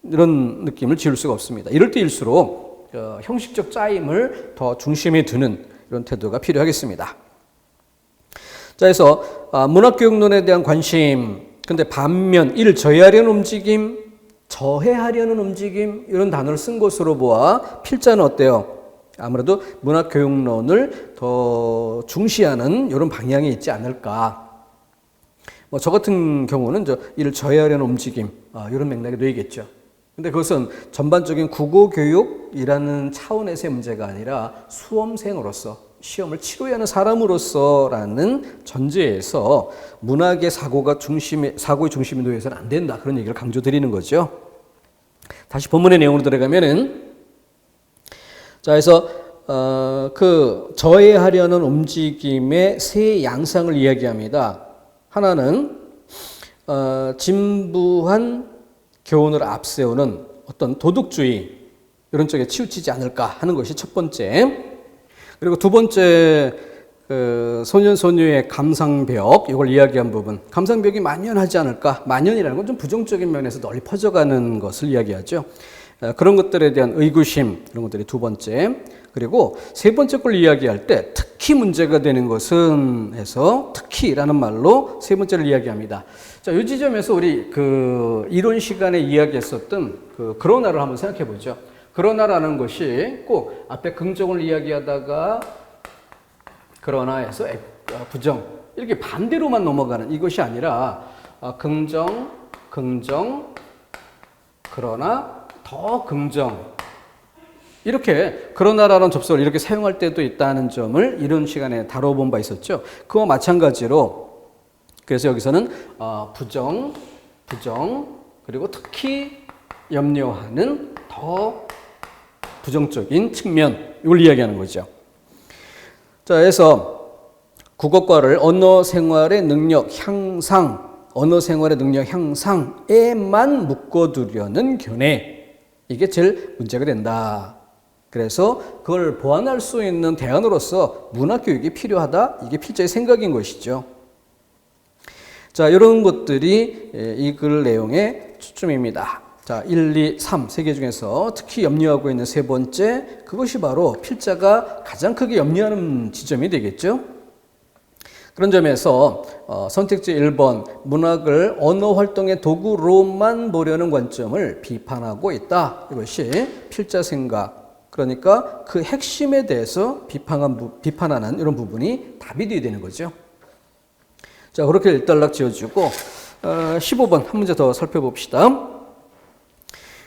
이런 느낌을 지울 수가 없습니다. 이럴 때일수록 형식적 짜임을 더 중심에 두는 이런 태도가 필요하겠습니다. 자, 그래서 문학교육론에 대한 관심, 근데 반면 이를 저해하려는 움직임, 저해하려는 움직임 이런 단어를 쓴 것으로 보아 필자는 어때요? 아무래도 문학교육론을 더 중시하는 이런 방향이 있지 않을까. 저 같은 경우는 이를 저해하려는 움직임 이런 맥락에 놓이겠죠. 근데 그것은 전반적인 국어교육이라는 차원에서의 문제가 아니라 수험생으로서 시험을 치러야 하는 사람으로서라는 전제에서 문학의 사고의 중심에 놓여서는 안 된다. 그런 얘기를 강조드리는 거죠. 다시 본문의 내용으로 들어가면은 자, 그래서 그 저해하려는 움직임의 세 양상을 이야기합니다. 하나는 진부한 교훈을 앞세우는 어떤 도덕주의 이런 쪽에 치우치지 않을까 하는 것이 첫 번째. 그리고 두 번째 소년소녀의 감상벽 이걸 이야기한 부분. 감상벽이 만연하지 않을까. 만연이라는 건 좀 부정적인 면에서 널리 퍼져가는 것을 이야기하죠. 그런 것들에 대한 의구심 이런 것들이 두 번째. 그리고 세 번째 걸 이야기할 때 특히 문제가 되는 것은 해서 특히라는 말로 세 번째를 이야기합니다. 자, 이 지점에서 우리 이론 시간에 이야기했었던 그러나를 한번 생각해 보죠. 그러나라는 것이 꼭 앞에 긍정을 이야기하다가 그러나에서 부정 이렇게 반대로만 넘어가는 이것이 아니라 긍정, 그러나 더 긍정 이렇게 그러나라는 접속을 이렇게 사용할 때도 있다는 점을 이런 시간에 다뤄본 바 있었죠. 그와 마찬가지로 그래서 여기서는 부정 그리고 특히 염려하는 더 부정적인 측면 이걸 이야기하는 거죠. 자, 그래서 국어과를 언어 생활의 능력 향상에만 묶어두려는 견해 이게 제일 문제가 된다. 그래서 그걸 보완할 수 있는 대안으로서 문학교육이 필요하다. 이게 필자의 생각인 것이죠. 자, 이런 것들이 이 글 내용의 초점입니다. 자, 1, 2, 3 세 개 중에서 특히 염려하고 있는 세 번째 그것이 바로 필자가 가장 크게 염려하는 지점이 되겠죠. 그런 점에서 선택지 1번 문학을 언어 활동의 도구로만 보려는 관점을 비판하고 있다. 이것이 필자 생각. 그러니까 그 핵심에 대해서 비판하는 이런 부분이 답이 되어야 되는 거죠. 자, 그렇게 일단락 지어주고 15번 한 문제 더 살펴봅시다.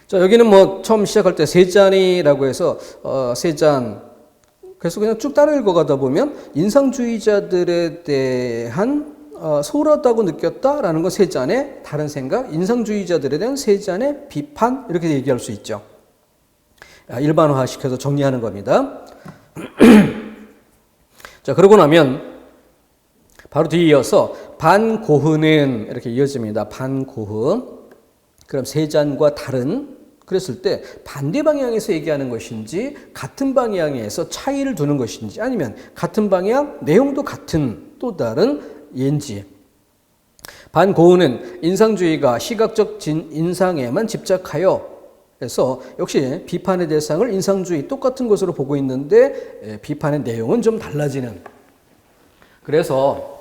자, 여기는 처음 시작할 때 세 잔이라고 해서 세 잔. 그래서 그냥 쭉 따라 읽어가다 보면 인상주의자들에 대한 소홀하다고 느꼈다라는 건 세 잔의 다른 생각, 인상주의자들에 대한 세 잔의 비판 이렇게 얘기할 수 있죠. 일반화시켜서 정리하는 겁니다. 자, 그러고 나면 바로 뒤에 이어서 반고흐는 이렇게 이어집니다. 반고흐. 그럼 세 잔과 다른 그랬을 때 반대 방향에서 얘기하는 것인지 같은 방향에서 차이를 두는 것인지 아니면 같은 방향 내용도 같은 또 다른 예인지. 반고흐는 인상주의가 시각적 인상에만 집착하여 그래서 역시 비판의 대상을 인상주의 똑같은 것으로 보고 있는데 비판의 내용은 좀 달라지는. 그래서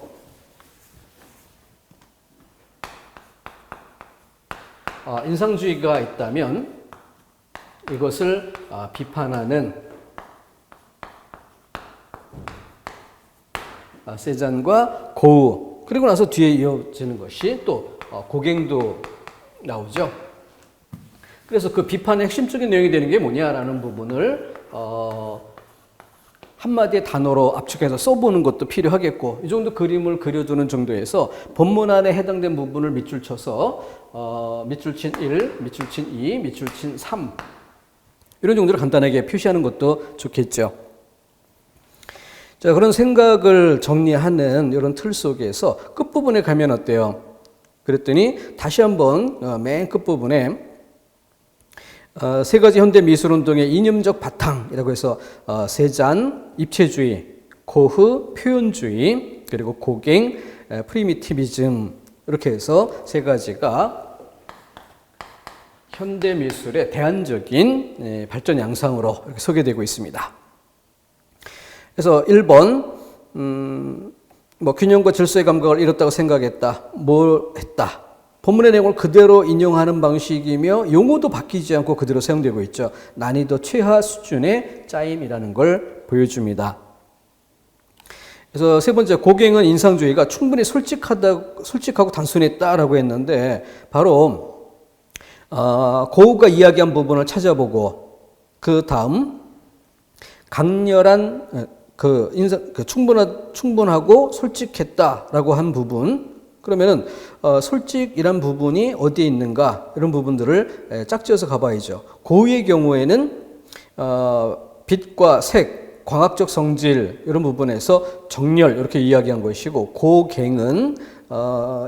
인상주의가 있다면 이것을 비판하는 세잔과 고흐 그리고 나서 뒤에 이어지는 것이 또 고갱도 나오죠. 그래서 그 비판의 핵심적인 내용이 되는 게 뭐냐라는 부분을 한마디의 단어로 압축해서 써보는 것도 필요하겠고, 이 정도 그림을 그려두는 정도에서 본문 안에 해당된 부분을 밑줄 쳐서 밑줄 친 1, 밑줄 친 2, 밑줄 친 3 이런 정도로 간단하게 표시하는 것도 좋겠죠. 자, 그런 생각을 정리하는 이런 틀 속에서 끝부분에 가면 어때요? 그랬더니 다시 한번 맨 끝부분에 세 가지 현대 미술운동의 이념적 바탕이라고 해서 세잔, 입체주의, 고흐, 표현주의, 그리고 고갱, 프리미티비즘 이렇게 해서 세 가지가 현대 미술의 대안적인 발전 양상으로 이렇게 소개되고 있습니다. 그래서 1번 균형과 질서의 감각을 잃었다고 생각했다. 뭘 했다? 본문의 내용을 그대로 인용하는 방식이며 용어도 바뀌지 않고 그대로 사용되고 있죠. 난이도 최하 수준의 짜임이라는 걸 보여줍니다. 그래서 세 번째, 고갱은 인상주의가 충분히 솔직하고 단순했다라고 했는데 바로 고흐가 이야기한 부분을 찾아보고 그 다음 강렬한 충분하고 솔직했다라고 한 부분, 그러면은 솔직이란 부분이 어디에 있는가 이런 부분들을 짝지어서 가봐야죠. 고흐의 경우에는 빛과 색, 광학적 성질 이런 부분에서 정렬 이렇게 이야기한 것이고, 고갱은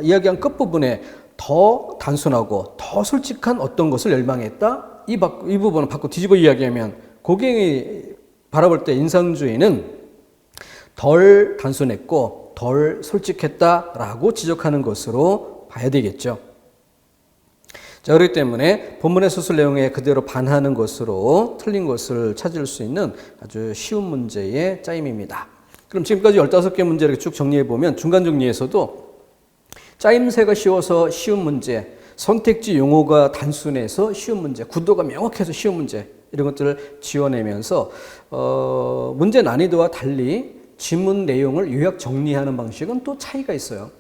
이야기한 끝부분에 더 단순하고 더 솔직한 어떤 것을 열망했다. 이 부분을 바꿔 뒤집어 이야기하면 고갱이 바라볼 때 인상주의는 덜 단순했고 덜 솔직했다라고 지적하는 것으로 봐야 되겠죠. 자, 그렇기 때문에 본문의 서술 내용에 그대로 반하는 것으로 틀린 것을 찾을 수 있는 아주 쉬운 문제의 짜임입니다. 그럼 지금까지 15개 문제를 쭉 정리해 보면 중간 정리에서도 짜임새가 쉬워서 쉬운 문제, 선택지 용어가 단순해서 쉬운 문제, 구도가 명확해서 쉬운 문제 이런 것들을 지원하면서 문제 난이도와 달리 지문 내용을 요약 정리하는 방식은 또 차이가 있어요.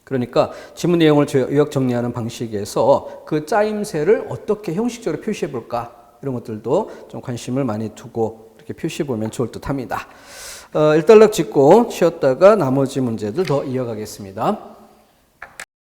그러니까 지문 내용을 요약 정리하는 방식에서 그 짜임새를 어떻게 형식적으로 표시해 볼까 이런 것들도 좀 관심을 많이 두고 이렇게 표시해 보면 좋을 듯 합니다. 일단락 짚고 쉬었다가 나머지 문제들 더 이어가겠습니다.